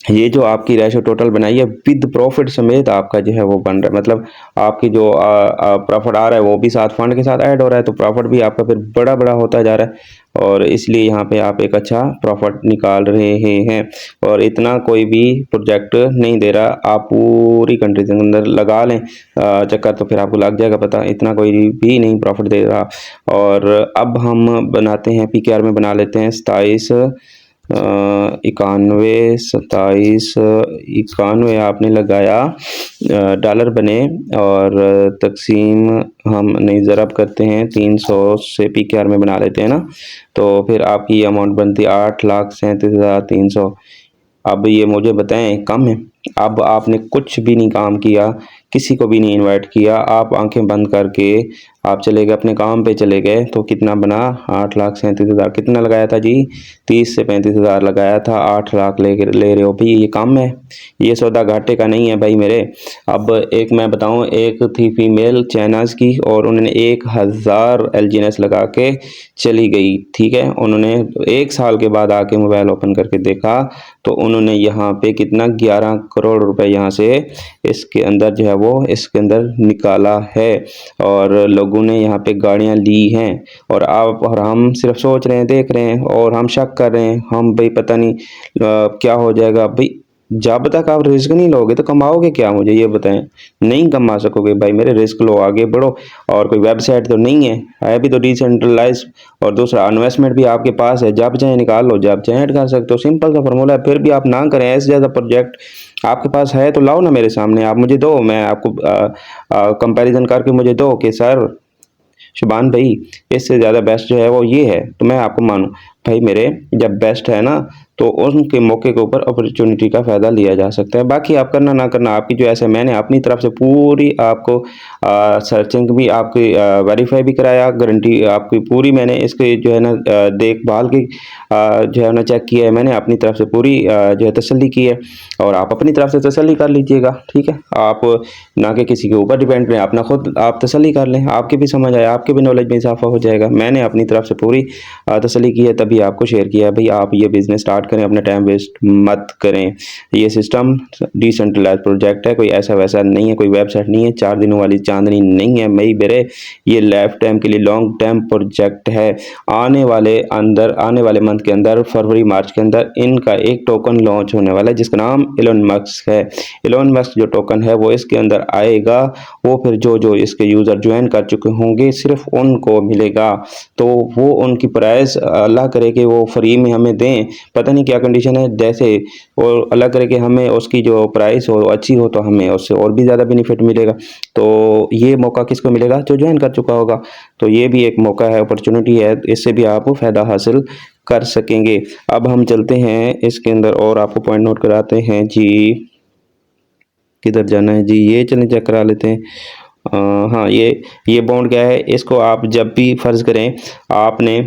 ये जो आपकी रेशो टोटल बनाई है विद प्रॉफिट समेत आपका जो है वो बन रहा है, मतलब आपकी जो प्रॉफिट आ रहा है वो भी साथ फंड के साथ ऐड हो रहा है, तो प्रॉफिट भी आपका फिर बड़ा बड़ा होता जा रहा है। और इसलिए यहाँ पे आप एक अच्छा प्रॉफिट निकाल रहे हैं। और इतना कोई भी प्रोजेक्ट नहीं दे रहा, आप पूरी कंट्री के अंदर लगा लें चक्कर तो फिर आपको लग जाएगा पता, इतना कोई भी नहीं प्रॉफिट दे रहा। और अब हम बनाते हैं PKR में बना लेते हैं 91, 91 आपने लगाया डॉलर बने, और तकसीम हम नहीं ज़रब करते हैं 300 से PKR में बना लेते हैं ना, तो फिर आपकी अमाउंट बनती है 8,37,300। अब ये मुझे बताएं कम है। अब आपने कुछ भी नहीं काम किया, किसी को भी नहीं इनवाइट किया, आप आंखें बंद करके आप चले गए अपने काम पे चले गए, तो कितना बना 8,37,000। कितना लगाया था जी, 30 से 35,000 लगाया था, 8 लाख ले रहे हो भाई, ये कम है, ये सौदा घाटे का नहीं है भाई मेरे। अब एक मैं बताऊं, एक थी फीमेल चाइनाज की और उन्होंने 1,000 LGNS लगा के चली गई। ठीक है, उन्होंने 1 साल के बाद आके मोबाइल ओपन करके देखा तो उन्होंने यहाँ पे कितना 11 करोड़ रुपए यहाँ से इसके अंदर जो है वो इसके अंदर निकाला है। और लोगों ने यहाँ पे गाड़ियाँ ली हैं, और आप और हम सिर्फ सोच रहे हैं, देख रहे हैं, और हम शक कर रहे हैं, हम भाई पता नहीं क्या हो जाएगा भाई। जब तक आप रिस्क नहीं लोगे तो कमाओगे क्या, मुझे ये बताएं। नहीं कमा सकोगे भाई मेरे, रिस्क लो, आगे बढ़ो। और कोई वेबसाइट तो नहीं है भी तो डिसेंट्रलाइज, और दूसरा इन्वेस्टमेंट भी आपके पास है, जब चाहे निकाल लो, जब चाहे ऐड कर सकते हो, सिंपल सा फॉर्मूला है। फिर भी आप ना करें, ऐसे ज़्यादा प्रोजेक्ट आपके पास है तो लाओ ना मेरे सामने, आप मुझे दो, मैं आपको कंपैरिजन करके मुझे दो कि सर शुभान भाई इससे ज़्यादा बेस्ट जो है वो ये है, तो मैं आपको मानूं भाई मेरे। जब बेस्ट है ना तो उनके मौके के ऊपर अपॉर्चुनिटी का फ़ायदा लिया जा सकता है। बाकी आप करना ना करना आपकी जो, ऐसे मैंने अपनी तरफ से पूरी आपको सर्चिंग भी आपकी वेरीफाई भी कराया, गारंटी आपकी पूरी मैंने इसके जो है ना देखभाल की जो है ना चेक किया है मैंने, अपनी तरफ से पूरी जो है तसल्ली की है। और आप अपनी तरफ से तसल्ली कर लीजिएगा, ठीक है। आप ना कि किसी के ऊपर डिपेंड रहें, अपना खुद आप तसल्ली कर लें, आपकी भी समझ आए, आपके भी नॉलेज में इजाफा हो जाएगा। मैंने अपनी तरफ से पूरी तसल्ली की है, तभी आपको शेयर किया है। भाई आप ये बिज़नेस स्टार्ट करें, अपना टाइम वेस्ट मत करें। ये सिस्टम डिसेंट्रलाइज प्रोजेक्ट है, कोई ऐसा वैसा नहीं है, कोई वेबसाइट नहीं है, 4 दिनों वाली चांदनी नहीं है मई बेरे। ये लाइफ टाइम के लिए लॉन्ग टर्म प्रोजेक्ट है। आने वाले मंथ के अंदर, फरवरी मार्च के अंदर इनका एक टोकन लॉन्च होने वाला है जिसका नाम एलोन मस्क है। एलोन मस्क जो टोकन है वो इसके अंदर आएगा, वो फिर जो इसके यूज़र ज्वाइन कर चुके होंगे सिर्फ उनको मिलेगा। तो वो उनकी प्राइस अल्लाह करे कि वो फ्री में हमें दें, पता नहीं क्या कंडीशन है, जैसे और अल्लाह करे कि हमें उसकी जो प्राइस हो अच्छी हो तो हमें उससे और भी ज़्यादा बेनिफिट मिलेगा। तो ये मौका किसको मिलेगा, जो ज्वाइन कर चुका होगा। तो ये भी एक मौका है, अपॉर्चुनिटी है, इससे भी आप फ़ायदा हासिल कर सकेंगे। अब हम चलते हैं इसके अंदर और आपको पॉइंट नोट कराते हैं जी। किधर जाना है जी, ये चलें चेक करा लेते हैं। हाँ, ये बॉन्ड क्या है, इसको आप जब भी फ़र्ज़ करें आपने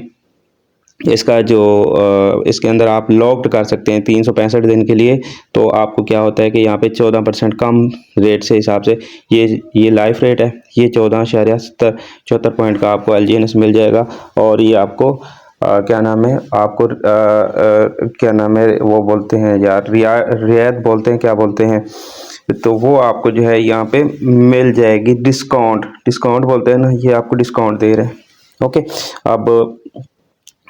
इसका जो इसके अंदर आप लॉक्ड कर सकते हैं 365 दिन के लिए। तो आपको क्या होता है कि यहाँ पे 14% कम रेट से हिसाब से ये लाइफ रेट है, ये 14.74 पॉइंट का आपको LGNS मिल जाएगा। और ये आपको क्या नाम है, आपको क्या नाम है वो बोलते हैं यार, रियायत बोलते हैं, क्या बोलते हैं, तो वो आपको जो है यहाँ पे मिल जाएगी। डिस्काउंट बोलते हैं ना, ये आपको डिस्काउंट दे रहे हैं। ओके, अब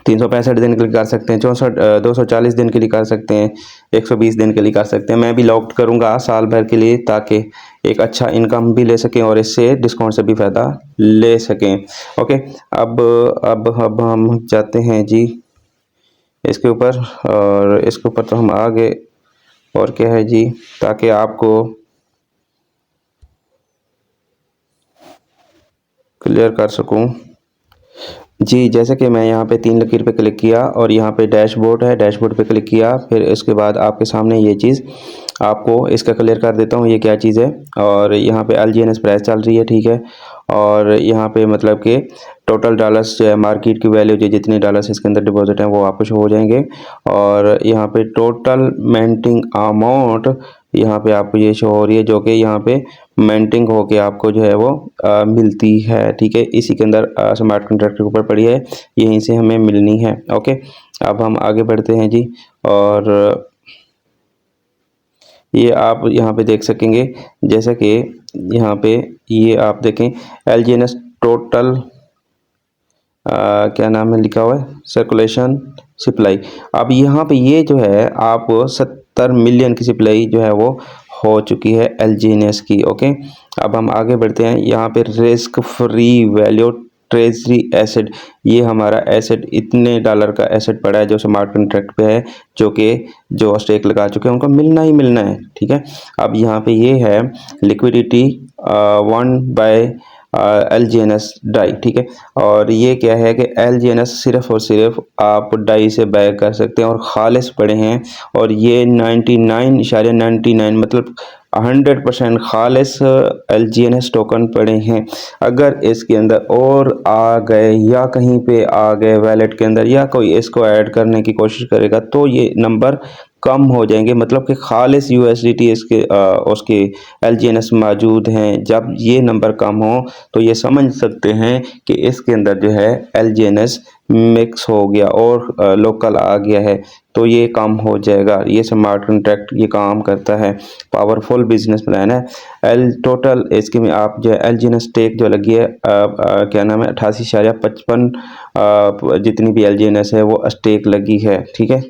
365 दिन के लिए कर सकते हैं, 240 दिन के लिए कर सकते हैं, 120 दिन के लिए कर सकते हैं। मैं भी लॉक्ड करूंगा साल भर के लिए, ताकि एक अच्छा इनकम भी ले सकें और इससे डिस्काउंट से भी फ़ायदा ले सकें। ओके, अब हम जाते हैं जी इसके ऊपर, और इसके ऊपर तो हम आगे और क्या है जी, ताकि आपको क्लियर कर सकूं जी। जैसे कि मैं यहाँ पे 3 लकीर पे क्लिक किया और यहाँ पे डैशबोर्ड है, डैशबोर्ड पे क्लिक किया, फिर इसके बाद आपके सामने ये चीज़ आपको इसका क्लियर कर देता हूँ, ये क्या चीज़ है। और यहाँ पे LGNS प्राइस चल रही है, ठीक है। और यहाँ पे मतलब कि टोटल डॉलर्स जो है मार्केट की वैल्यू जो जितने डॉलर्स इसके अंदर डिपॉजिट हैं वो आपको शो हो जाएंगे। और यहाँ पे टोटल मेंटिंग अमाउंट यहाँ पे आपको ये शो हो रही है, जो कि यहाँ पे मेंटिंग होके आपको जो है वो मिलती है। ठीक है, इसी के अंदर स्मार्ट कॉन्ट्रैक्ट के ऊपर पड़ी है, यहीं से हमें मिलनी है। ओके, अब हम आगे बढ़ते हैं जी। और ये आप यहाँ पे देख सकेंगे, जैसा कि यहाँ पे ये आप देखें LGNS टोटल क्या नाम है लिखा हुआ है, सर्कुलेशन सप्लाई। अब यहाँ पे ये जो है आप 70 मिलियन की सप्लाई जो है वो हो चुकी है LGNS की। ओके, अब हम आगे बढ़ते हैं। यहाँ पे risk free value treasury asset, ये हमारा एसेट इतने डॉलर का एसेट पड़ा है जो स्मार्ट कॉन्ट्रैक्ट पे है, जो कि जो स्टेक लगा चुके हैं उनको मिलना ही मिलना है। ठीक है, अब यहाँ पे ये है लिक्विडिटी 1/LGNS डाई। ठीक है, और ये क्या है कि LGNS सिर्फ और सिर्फ आप डाई से बाय कर सकते हैं और खालिस पड़े हैं, और ये 99.99 मतलब 100% खालिस LGNS टोकन पड़े हैं। अगर इसके अंदर और आ गए या कहीं पे आ गए वैलेट के अंदर या कोई इसको ऐड करने की कोशिश करेगा तो ये नंबर कम हो जाएंगे, मतलब कि खालिस USDT इसके उसके LGNS मौजूद हैं। जब ये नंबर कम हो तो ये समझ सकते हैं कि इसके अंदर जो है LGNS मिक्स हो गया और लोकल आ गया है, तो ये काम हो जाएगा। ये स्मार्ट कॉन्ट्रैक्ट ये काम करता है, पावरफुल बिजनेस प्लान है। टोटल इसके में आप जो LGNS स्टेक जो लगी है क्या नाम है 88.55 जितनी भी LGNS है वो स्टेक लगी है। ठीक है,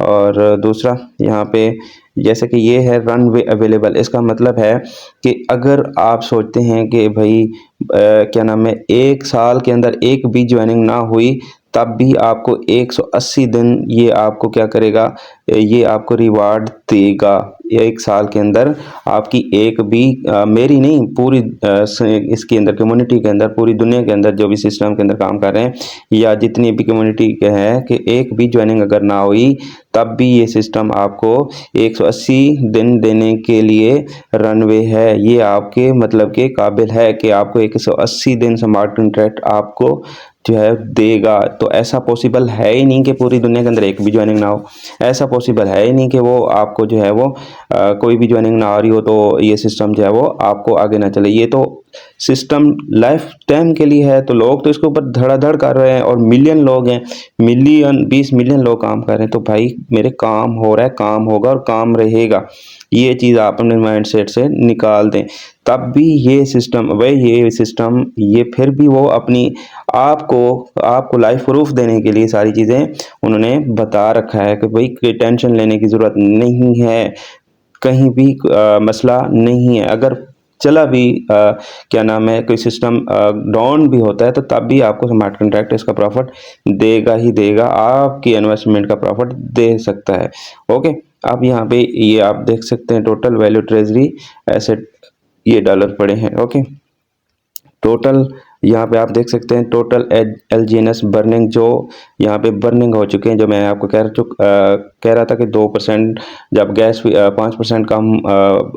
और दूसरा यहाँ पे जैसे कि ये है रनवे अवेलेबल, इसका मतलब है कि अगर आप सोचते हैं कि भाई क्या नाम है 1 साल के अंदर एक भी ज्वाइनिंग ना हुई तब भी आपको 180 दिन ये आपको क्या करेगा, ये आपको रिवार्ड देगा। 1 साल के अंदर आपकी एक भी मेरी नहीं पूरी इसके अंदर कम्युनिटी के अंदर पूरी दुनिया के अंदर जो भी सिस्टम के अंदर काम कर रहे हैं या जितनी भी कम्युनिटी के हैं कि एक भी ज्वाइनिंग अगर ना हुई तब भी ये सिस्टम आपको 180 दिन देने के लिए रनवे है। ये आपके मतलब के काबिल है कि आपको 180 दिन स्मार्ट कॉन्ट्रैक्ट आपको जो है देगा। तो ऐसा पॉसिबल है ही नहीं कि पूरी दुनिया के अंदर एक भी ज्वाइनिंग ना हो, ऐसा पॉसिबल है ही नहीं कि वो आपको जो है वो कोई भी ज्वाइनिंग ना आ रही हो तो ये सिस्टम जो है वो आपको आगे ना चले। ये तो सिस्टम लाइफ टाइम के लिए है, तो लोग तो इसके ऊपर धड़ाधड़ कर रहे हैं और मिलियन लोग हैं, 20 मिलियन लोग काम कर रहे हैं। तो भाई मेरे काम हो रहा है, काम होगा और काम रहेगा, ये चीज़ आप अपने माइंड सेट से निकाल दें। तब भी ये सिस्टम ये फिर भी वो अपनी आपको लाइफ प्रूफ देने के लिए सारी चीज़ें उन्होंने बता रखा है कि भाई कोई टेंशन लेने की ज़रूरत नहीं है, कहीं भी मसला नहीं है। अगर चला भी क्या नाम है कोई सिस्टम डाउन भी होता है तो तब भी आपको स्मार्ट कॉन्ट्रैक्ट इसका प्रॉफिट देगा ही देगा, आपकी इन्वेस्टमेंट का प्रॉफिट दे सकता है। ओके, अब यहाँ पे ये आप देख सकते हैं टोटल वैल्यू ट्रेजरी एसेट ये डॉलर पड़े हैं। ओके, टोटल यहाँ पे आप देख सकते हैं टोटल LGNS बर्निंग जो यहाँ पे बर्निंग हो चुके हैं, जो मैं आपको कह रहा था कि 2% जब गैस 5% कम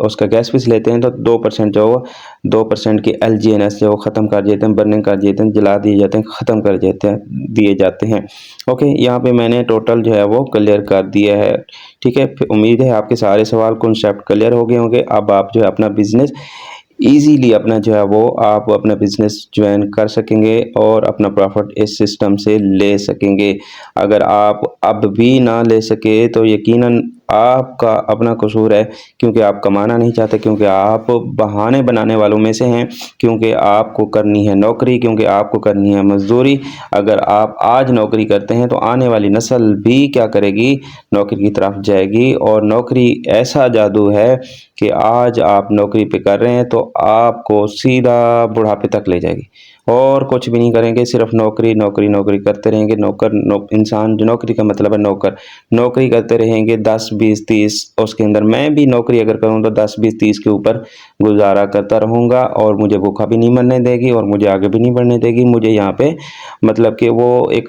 उसका गैस फीस लेते हैं तो 2% जो 2% के LGNS जो ख़त्म कर देते हैं, बर्निंग कर देते हैं, जला दिए जाते हैं, ख़त्म कर दिए जाते हैं। ओके, यहाँ पे मैंने टोटल जो है वो क्लियर कर दिया है। ठीक है, उम्मीद है आपके सारे सवाल कॉन्सेप्ट क्लियर हो गए होंगे। अब आप जो है अपना बिजनेस ईजीली अपना जो है वो आप अपना बिजनेस ज्वाइन कर सकेंगे और अपना प्रॉफिट इस सिस्टम से ले सकेंगे। अगर आप अब भी ना ले सके तो यकीनन आपका अपना कसूर है, क्योंकि आप कमाना नहीं चाहते, क्योंकि आप बहाने बनाने वालों में से हैं, क्योंकि आपको करनी है नौकरी, क्योंकि आपको करनी है मजदूरी। अगर आप आज नौकरी करते हैं तो आने वाली नस्ल भी क्या करेगी, नौकरी की तरफ जाएगी। और नौकरी ऐसा जादू है कि आज आप नौकरी पे कर रहे हैं तो आपको सीधा बुढ़ापे तक ले जाएगी, और कुछ भी नहीं करेंगे, सिर्फ नौकरी नौकरी नौकरी करते रहेंगे। इंसान जो नौकरी का मतलब है नौकरी करते रहेंगे 10 20 30, उसके अंदर मैं भी नौकरी अगर करूं तो 10 20 30 के ऊपर गुजारा करता रहूंगा, और मुझे भूखा भी नहीं मरने देगी और मुझे आगे भी नहीं बढ़ने देगी। मुझे यहाँ पे मतलब कि वो एक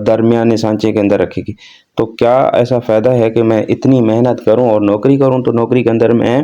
दरमियाने सांचे के अंदर रखेगी। तो क्या ऐसा फ़ायदा है कि मैं इतनी मेहनत करूं और नौकरी करूं, तो नौकरी के अंदर मैं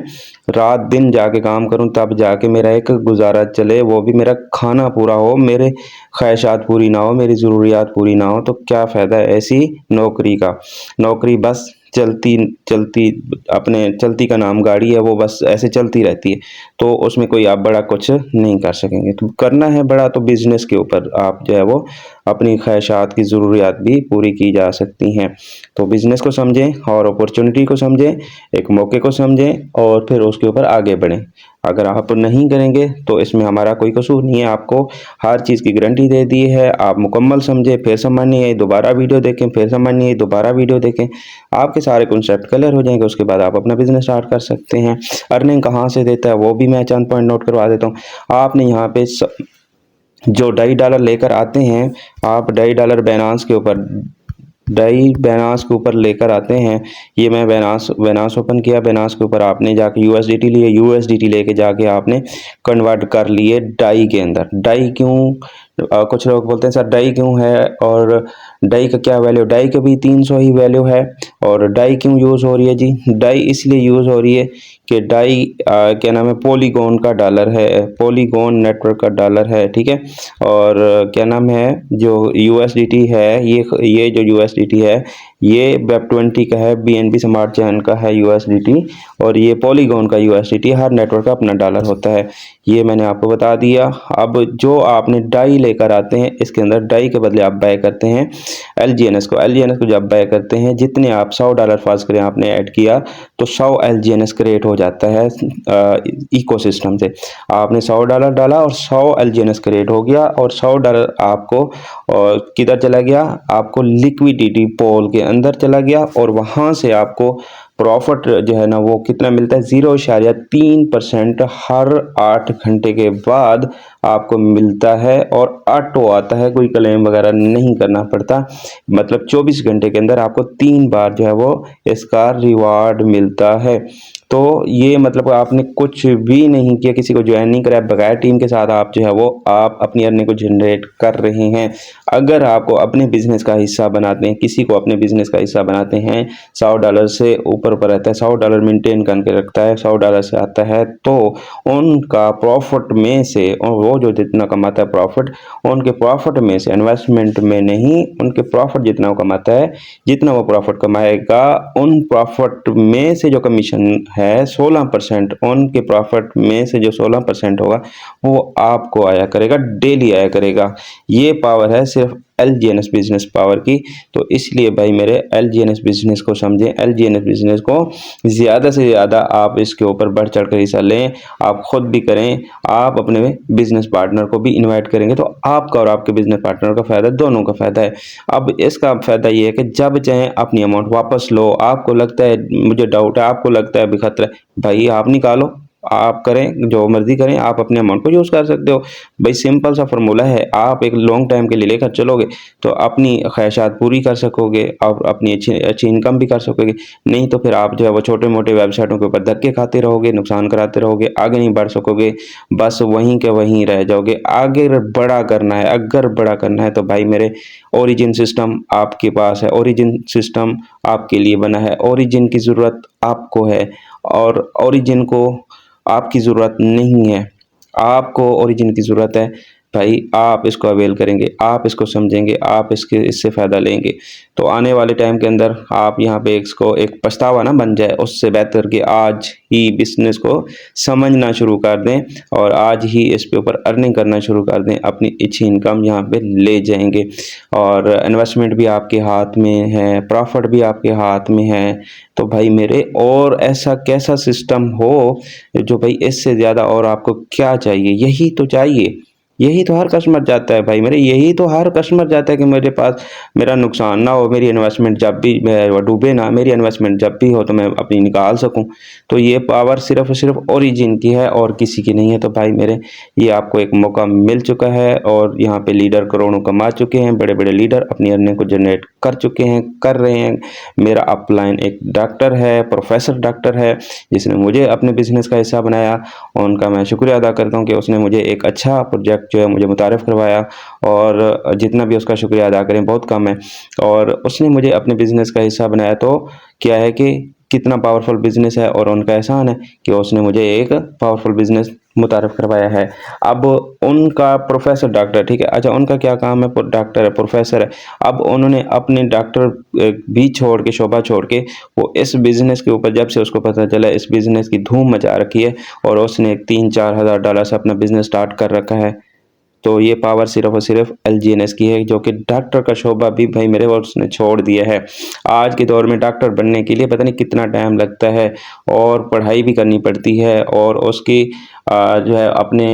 रात दिन जाके काम करूं, तब जाके मेरा एक गुजारा चले, वो भी मेरा खाना पूरा हो, मेरे ख्वाहिशात पूरी ना हो, मेरी ज़रूरियात पूरी ना हो। तो क्या फ़ायदा है ऐसी नौकरी का। नौकरी बस चलती चलती अपने चलती का नाम गाड़ी है, वो बस ऐसे चलती रहती है, तो उसमें कोई आप बड़ा कुछ नहीं कर सकेंगे। तो करना है बड़ा तो बिजनेस के ऊपर आप जो है वो अपनी ख्वाहिशात की ज़रूरियात भी पूरी की जा सकती हैं। तो बिजनेस को समझें और अपॉर्चुनिटी को समझें, एक मौके को समझें और फिर उसके ऊपर आगे बढ़ें। अगर आप नहीं करेंगे तो इसमें हमारा कोई कसूर नहीं है, आपको हर चीज़ की गारंटी दे दी है। आप मुकम्मल समझें, फिर समझनी है दोबारा वीडियो देखें, फिर समझनी है दोबारा वीडियो देखें, आपके सारे कॉन्सेप्ट क्लियर हो जाएंगे। उसके बाद आप अपना बिजनेस स्टार्ट कर सकते हैं। अर्निंग कहाँ से देता है वो भी मैं चंद पॉइंट नोट करवा देता हूँ। आपने यहाँ पे जो $2.5 लेकर आते हैं, आप $2.5 बाइनेंस के ऊपर बाइनेंस के ऊपर लेकर आते हैं। ये मैं बाइनेंस ओपन किया, बाइनेंस के ऊपर आपने जाके यूएसडीटी लिए, यूएसडीटी लेके जाके आपने कन्वर्ट कर लिए डाई के अंदर। डाई क्यों, कुछ लोग बोलते हैं सर डाई क्यों है और डाई का क्या वैल्यू, डाई का भी 300 ही वैल्यू है। और डाई क्यों यूज़ हो रही है जी, डाई इसलिए यूज़ हो रही है कि डाई क्या नाम है, पॉलीगॉन का डॉलर है, पॉलीगॉन नेटवर्क का डॉलर है, ठीक है। और क्या नाम है, जो यूएसडीटी है, ये जो यूएसडीटी है ये वेब20 का है, बीएनबी स्मार्ट चेन का है यूएसडीटी, और ये पॉलीगॉन का यूएसडीटी। हर नेटवर्क का अपना डॉलर होता है, ये मैंने आपको बता दिया। अब जो आपने डाई लेकर आते हैं, इसके अंदर डाई के बदले आप बाय करते हैं एलजीएनएस को। एलजीएनएस को जब बाय करते हैं, जितने आप $100 फर्ज करें आपने ऐड किया, तो 100 एलजीएनएस क्रिएट हो जाता है इकोसिस्टम से। आपने $100 डाला और 100 एलजीएनएस क्रिएट हो गया, और $100 आपको किधर चला गया, आपको लिक्विडिटी पोल के अंदर चला गया, और वहां से आपको प्रॉफिट जो है ना वो कितना मिलता है, 0.3% हर 8 घंटे के बाद आपको मिलता है, और ऑटो आता है, कोई क्लेम वगैरह नहीं करना पड़ता। मतलब 24 घंटे के अंदर आपको 3 बार जो है वो इसका रिवार्ड मिलता है। तो ये मतलब आपने कुछ भी नहीं किया, किसी को ज्वाइन नहीं कराया, बगैर टीम के साथ आप जो है वो आप अपनी अर्निंग को जनरेट कर रहे हैं। अगर आपको अपने बिजनेस का हिस्सा बनाते हैं, किसी को अपने बिजनेस का हिस्सा बनाते हैं, $100 से ऊपर रहता है, $100 मेंटेन करके रखता है, $100 से आता है, तो उनका प्रॉफिट में से, और वो जो जितना कमाता है प्रॉफिट, उनके प्रॉफिट में से, इन्वेस्टमेंट में नहीं, उनके प्रॉफिट जितना वो कमाता है, जितना वो प्रॉफिट कमाएगा, उन प्रॉफिट में से जो कमीशन है 16%, उनके प्रॉफिट में से जो 16% होगा वो आपको आया करेगा, डेली आया करेगा। ये पावर है सिर्फ एलजीएनएस बिजनेस पावर की। तो इसलिए भाई मेरे एलजीएनएस बिजनेस को समझें, एलजीएनएस बिजनेस को ज़्यादा से ज़्यादा आप इसके ऊपर बढ़ चढ़ कर हिस्सा लें, आप खुद भी करें, आप अपने बिजनेस पार्टनर को भी इनवाइट करेंगे, तो आपका और आपके बिजनेस पार्टनर का फ़ायदा, दोनों का फ़ायदा है। अब इसका फ़ायदा ये है कि जब चाहें अपनी अमाउंट वापस लो। आपको लगता है मुझे डाउट है, आपको लगता है अभी खतरा है, भाई आप निकालो, आप करें, जो मर्जी करें, आप अपने अमाउंट को यूज़ कर सकते हो। भाई सिंपल सा फार्मूला है, आप एक लॉन्ग टाइम के लिए लेकर चलोगे तो अपनी ख्वाहिशात पूरी कर सकोगे और अपनी अच्छी इनकम भी कर सकोगे। नहीं तो फिर आप जो है वो छोटे मोटे वेबसाइटों के ऊपर धक्के खाते रहोगे, नुकसान कराते रहोगे, आगे नहीं बढ़ सकोगे, बस वहीं के वहीं रह जाओगे। आगे बड़ा करना है, अगर बड़ा करना है तो भाई मेरे ओरिजिन सिस्टम आपके पास है, ओरिजिन सिस्टम आपके लिए बना है, ओरिजिन की ज़रूरत आपको है, और ओरिजिन को आपकी ज़रूरत नहीं है, आपको ओरिजिन की ज़रूरत है। भाई आप इसको अवेल करेंगे, आप इसको समझेंगे, आप इससे फ़ायदा लेंगे, तो आने वाले टाइम के अंदर आप यहाँ पे इसको एक पछतावा ना बन जाए। उससे बेहतर कि आज ही बिजनेस को समझना शुरू कर दें और आज ही इस पे ऊपर अर्निंग करना शुरू कर दें, अपनी अच्छी इनकम यहाँ पे ले जाएंगे, और इन्वेस्टमेंट भी आपके हाथ में है, प्रॉफिट भी आपके हाथ में है। तो भाई मेरे, और ऐसा कैसा सिस्टम हो जो भाई इससे ज़्यादा और आपको क्या चाहिए, यही तो चाहिए, यही तो हर कस्टमर चाहता है भाई मेरे, यही तो हर कस्टमर चाहता है कि मेरे पास मेरा नुकसान ना हो, मेरी इन्वेस्टमेंट जब भी डूबे ना, मेरी इन्वेस्टमेंट जब भी हो तो मैं अपनी निकाल सकूं। तो ये पावर सिर्फ और सिर्फ ओरिजिन की है और किसी की नहीं है। तो भाई मेरे, ये आपको एक मौका मिल चुका है, और यहाँ पे लीडर करोड़ों कमा चुके हैं, बड़े बड़े लीडर अपनी अर्निंग को जनरेट कर चुके हैं, कर रहे हैं। मेरा अपलाइन एक डॉक्टर है, प्रोफेसर डॉक्टर है, जिसने मुझे अपने बिजनेस का हिस्सा बनाया, उनका मैं शुक्रिया अदा करता हूँ कि उसने मुझे एक अच्छा प्रोजेक्ट जो है मुझे मुतारफ़ करवाया, और जितना भी उसका शुक्रिया अदा करें बहुत कम है। और उसने मुझे अपने बिज़नेस का हिस्सा बनाया, तो क्या है कि कितना पावरफुल बिज़नेस है, और उनका एहसान है कि उसने मुझे एक पावरफुल बिज़नेस मुतारफ़ करवाया है। अब उनका प्रोफ़ेसर डॉक्टर, ठीक है, अच्छा उनका क्या काम है, डॉक्टर है, प्रोफ़ेसर है। अब उन्होंने अपने डॉक्टर भी छोड़ के, शोभा छोड़ के, वो इस बिज़नेस के ऊपर, जब से उसको पता चला इस बिज़नेस की धूम मचा रखी है, और उसने 3-4 हज़ार डॉलर से अपना बिज़नेस स्टार्ट कर रखा है। तो ये पावर सिर्फ़ और सिर्फ़ एलजीएनएस की है, जो कि डॉक्टर का शोभा भी भाई मेरे और उसने छोड़ दिया है। आज के दौर में डॉक्टर बनने के लिए पता नहीं कितना टाइम लगता है, और पढ़ाई भी करनी पड़ती है, और उसकी जो है अपने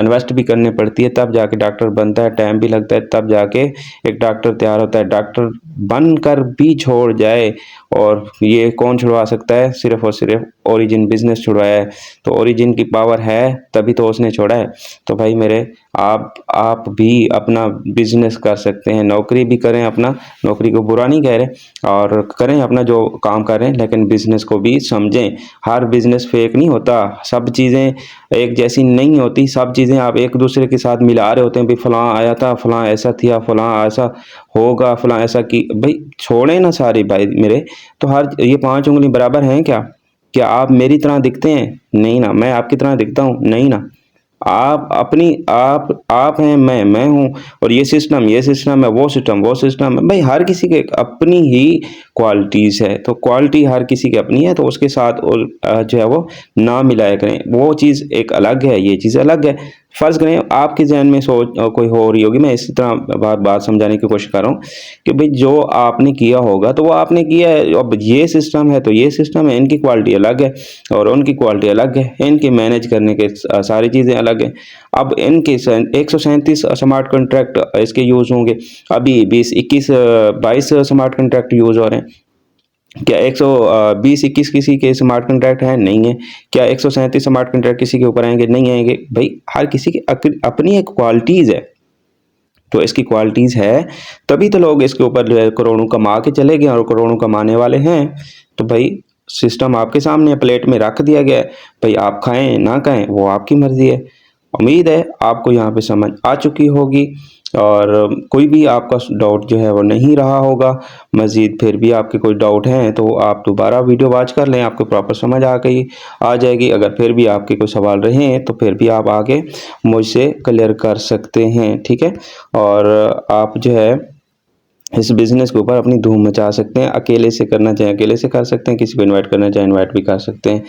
इन्वेस्ट भी करनी पड़ती है, तब जाके डॉक्टर बनता है, टाइम भी लगता है, तब जाके एक डॉक्टर तैयार होता है। डॉक्टर बनकर भी छोड़ जाए, और ये कौन छुड़वा सकता है, सिर्फ़ और सिर्फ़ ओरिजिन बिज़नेस छुड़वाया है। तो ओरिजिन की पावर है तभी तो उसने छोड़ा है। तो भाई मेरे, आप भी अपना बिज़नेस कर सकते हैं, नौकरी भी करें अपना, नौकरी को बुरा नहीं कह रहे, और करें अपना जो काम कर रहे हैं, लेकिन बिज़नेस को भी समझें। हर बिज़नेस फेक नहीं होता, सब चीज़ें एक जैसी नहीं होती, सब चीज़ें आप एक दूसरे के साथ मिला रहे होते हैं, भाई फलां आया था, फलां ऐसा थिया, फलां ऐसा होगा, फलां ऐसा की भाई छोड़ें ना सारे भाई मेरे। तो हर ये 5 उँगली बराबर हैं क्या? क्या आप मेरी तरह दिखते हैं? नहीं ना। मैं आपकी तरह दिखता हूँ? नहीं ना। आप हैं, मैं हूँ, और ये सिस्टम है, वो सिस्टम है। भाई हर किसी के अपनी ही क्वालिटीज़ है, तो क्वालिटी हर किसी की अपनी है, तो उसके साथ और जो है वो ना मिलाया करें। वो चीज़ एक अलग है, ये चीज़ अलग है। फ़र्ज़ करें आपके ज़हन में सोच कोई हो रही होगी, मैं इसी तरह बात समझाने की कोशिश कर रहा हूँ कि भाई जो आपने किया होगा तो वो आपने किया है। अब ये सिस्टम है तो ये सिस्टम है, इनकी क्वालिटी अलग है और उनकी क्वालिटी अलग है, इनके मैनेज करने के सारी चीज़ें अलग हैं। अब इनके 137 स्मार्ट कॉन्ट्रैक्ट इसके यूज़ होंगे, अभी 22 स्मार्ट कॉन्ट्रैक्ट यूज़ हो रहे हैं। क्या 120-21 किसी के स्मार्ट कॉन्ट्रैक्ट हैं? नहीं है। क्या 137 स्मार्ट कॉन्ट्रैक्ट किसी के ऊपर आएँगे? नहीं आएँगे। भाई हर किसी की अपनी एक क्वालिटीज़ है। तो इसकी क्वालिटीज़ है, तभी तो लोग इसके ऊपर जो है करोड़ों कमा के चले गए और करोड़ों कमाने वाले हैं। तो भाई सिस्टम आपके सामने प्लेट में रख दिया गया है, भाई आप खाएँ ना खाएँ वो आपकी मर्ज़ी है। उम्मीद है आपको यहाँ पे समझ आ चुकी होगी, और कोई भी आपका डाउट जो है वो नहीं रहा होगा। मज़ीद फिर भी आपके कोई डाउट हैं तो आप दोबारा वीडियो वॉच कर लें, आपको प्रॉपर समझ आ जाएगी। अगर फिर भी आपके कोई सवाल रहे तो फिर भी आप आके मुझसे क्लियर कर सकते हैं, ठीक है। और आप जो है इस बिज़नेस के ऊपर अपनी धूम मचा सकते हैं। अकेले से करना चाहें अकेले से कर सकते हैं, किसी को इनवाइट करना चाहें इनवाइट भी कर सकते हैं।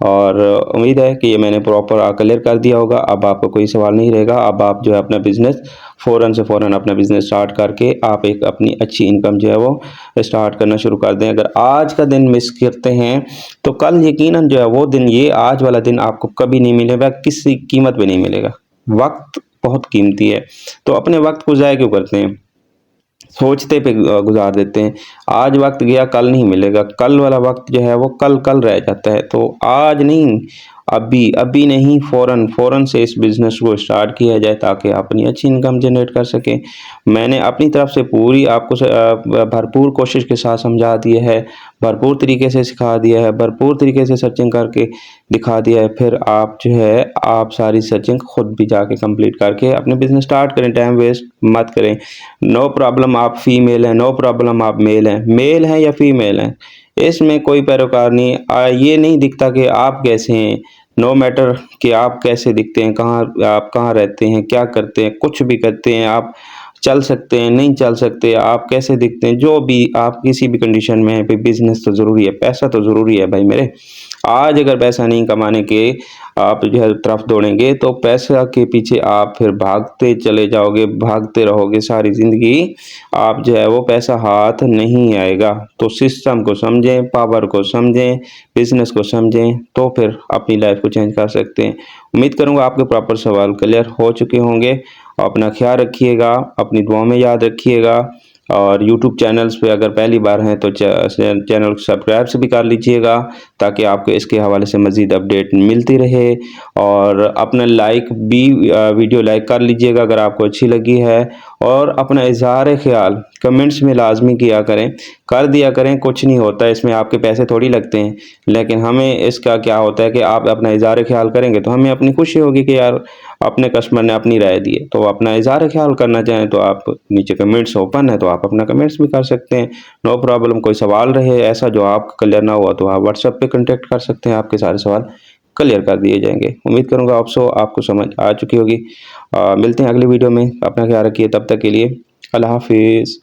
और उम्मीद है कि ये मैंने प्रॉपर क्लियर कर दिया होगा। अब आपको कोई सवाल नहीं रहेगा। अब आप जो है अपना बिज़नेस फ़ौरन से फ़ौरन अपना बिज़नेस स्टार्ट करके आप एक अपनी अच्छी इनकम जो है वो स्टार्ट करना शुरू कर दें। अगर आज का दिन मिस करते हैं तो कल यकीनन जो है वो दिन, ये आज वाला दिन आपको कभी नहीं मिलेगा, किसी कीमत पे नहीं मिलेगा। वक़्त बहुत कीमती है, तो अपने वक़्त को ज़ाया क्यों करते हैं? सोचते पे गुज़ार देते हैं। आज वक़्त गया कल नहीं मिलेगा, कल वाला वक़्त जो है वो कल रह जाता है। तो आज नहीं, अभी नहीं, फ़ौरन से इस बिज़नेस को स्टार्ट किया जाए ताकि आप अपनी अच्छी इनकम जनरेट कर सकें। मैंने अपनी तरफ से पूरी आपको भरपूर कोशिश के साथ समझा दिया है, भरपूर तरीके से सिखा दिया है, भरपूर तरीके से सर्चिंग करके दिखा दिया है। फिर आप जो है आप सारी सर्चिंग खुद भी जाके कंप्लीट करके अपने बिज़नेस स्टार्ट करें, टाइम वेस्ट मत करें। नो प्रॉब्लम आप फीमेल हैं, नो प्रॉब्लम आप मेल हैं या फीमेल हैं, इसमें कोई पैरोकार नहीं। ये नहीं दिखता कि आप कैसे हैं, नो मैटर कि आप कैसे दिखते हैं, आप कहाँ रहते हैं, क्या करते हैं, कुछ भी करते हैं आप, चल सकते हैं, नहीं चल सकते, आप कैसे दिखते हैं, जो भी आप किसी भी कंडीशन में हैं, बिज़नेस तो ज़रूरी है, पैसा तो ज़रूरी है भाई मेरे। आज अगर पैसा नहीं कमाने के आप जो है तरफ दौड़ेंगे तो पैसा के पीछे आप फिर भागते चले जाओगे, भागते रहोगे सारी ज़िंदगी, आप जो है वो पैसा हाथ नहीं आएगा। तो सिस्टम को समझें, पावर को समझें, बिज़नेस को समझें, तो फिर अपनी लाइफ को चेंज कर सकते हैं। उम्मीद करूँगा आपके प्रॉपर सवाल क्लियर हो चुके होंगे। अपना ख्याल रखिएगा, अपनी दुआओं में याद रखिएगा, और यूट्यूब चैनल्स पे अगर पहली बार हैं तो चैनल को सब्सक्राइब से भी कर लीजिएगा ताकि आपको इसके हवाले से मज़ीद अपडेट मिलती रहे। और अपना वीडियो लाइक कर लीजिएगा अगर आपको अच्छी लगी है, और अपना इज़हार ख़्याल कमेंट्स में लाजमी किया करें, कर दिया करें। कुछ नहीं होता, इसमें आपके पैसे थोड़ी लगते हैं, लेकिन हमें इसका क्या होता है कि आप अपना इज़हार ख़्याल करेंगे तो हमें अपनी खुशी होगी कि यार अपने कस्टमर ने अपनी राय दी है, तो अपना इज़हार ख्याल करना चाहें तो आप नीचे कमेंट्स ओपन है, तो आप अपना कमेंट्स भी कर सकते हैं, नो प्रॉब्लम। कोई सवाल रहे ऐसा जो आपका क्लियर ना हुआ तो आप व्हाट्सएप पे कॉन्टैक्ट कर सकते हैं, आपके सारे सवाल क्लियर कर दिए जाएंगे। उम्मीद करूँगा आपको समझ आ चुकी होगी। मिलते हैं अगली वीडियो में, अपना ख्याल रखिए, तब तक के लिए अल्लाह हाफिज़।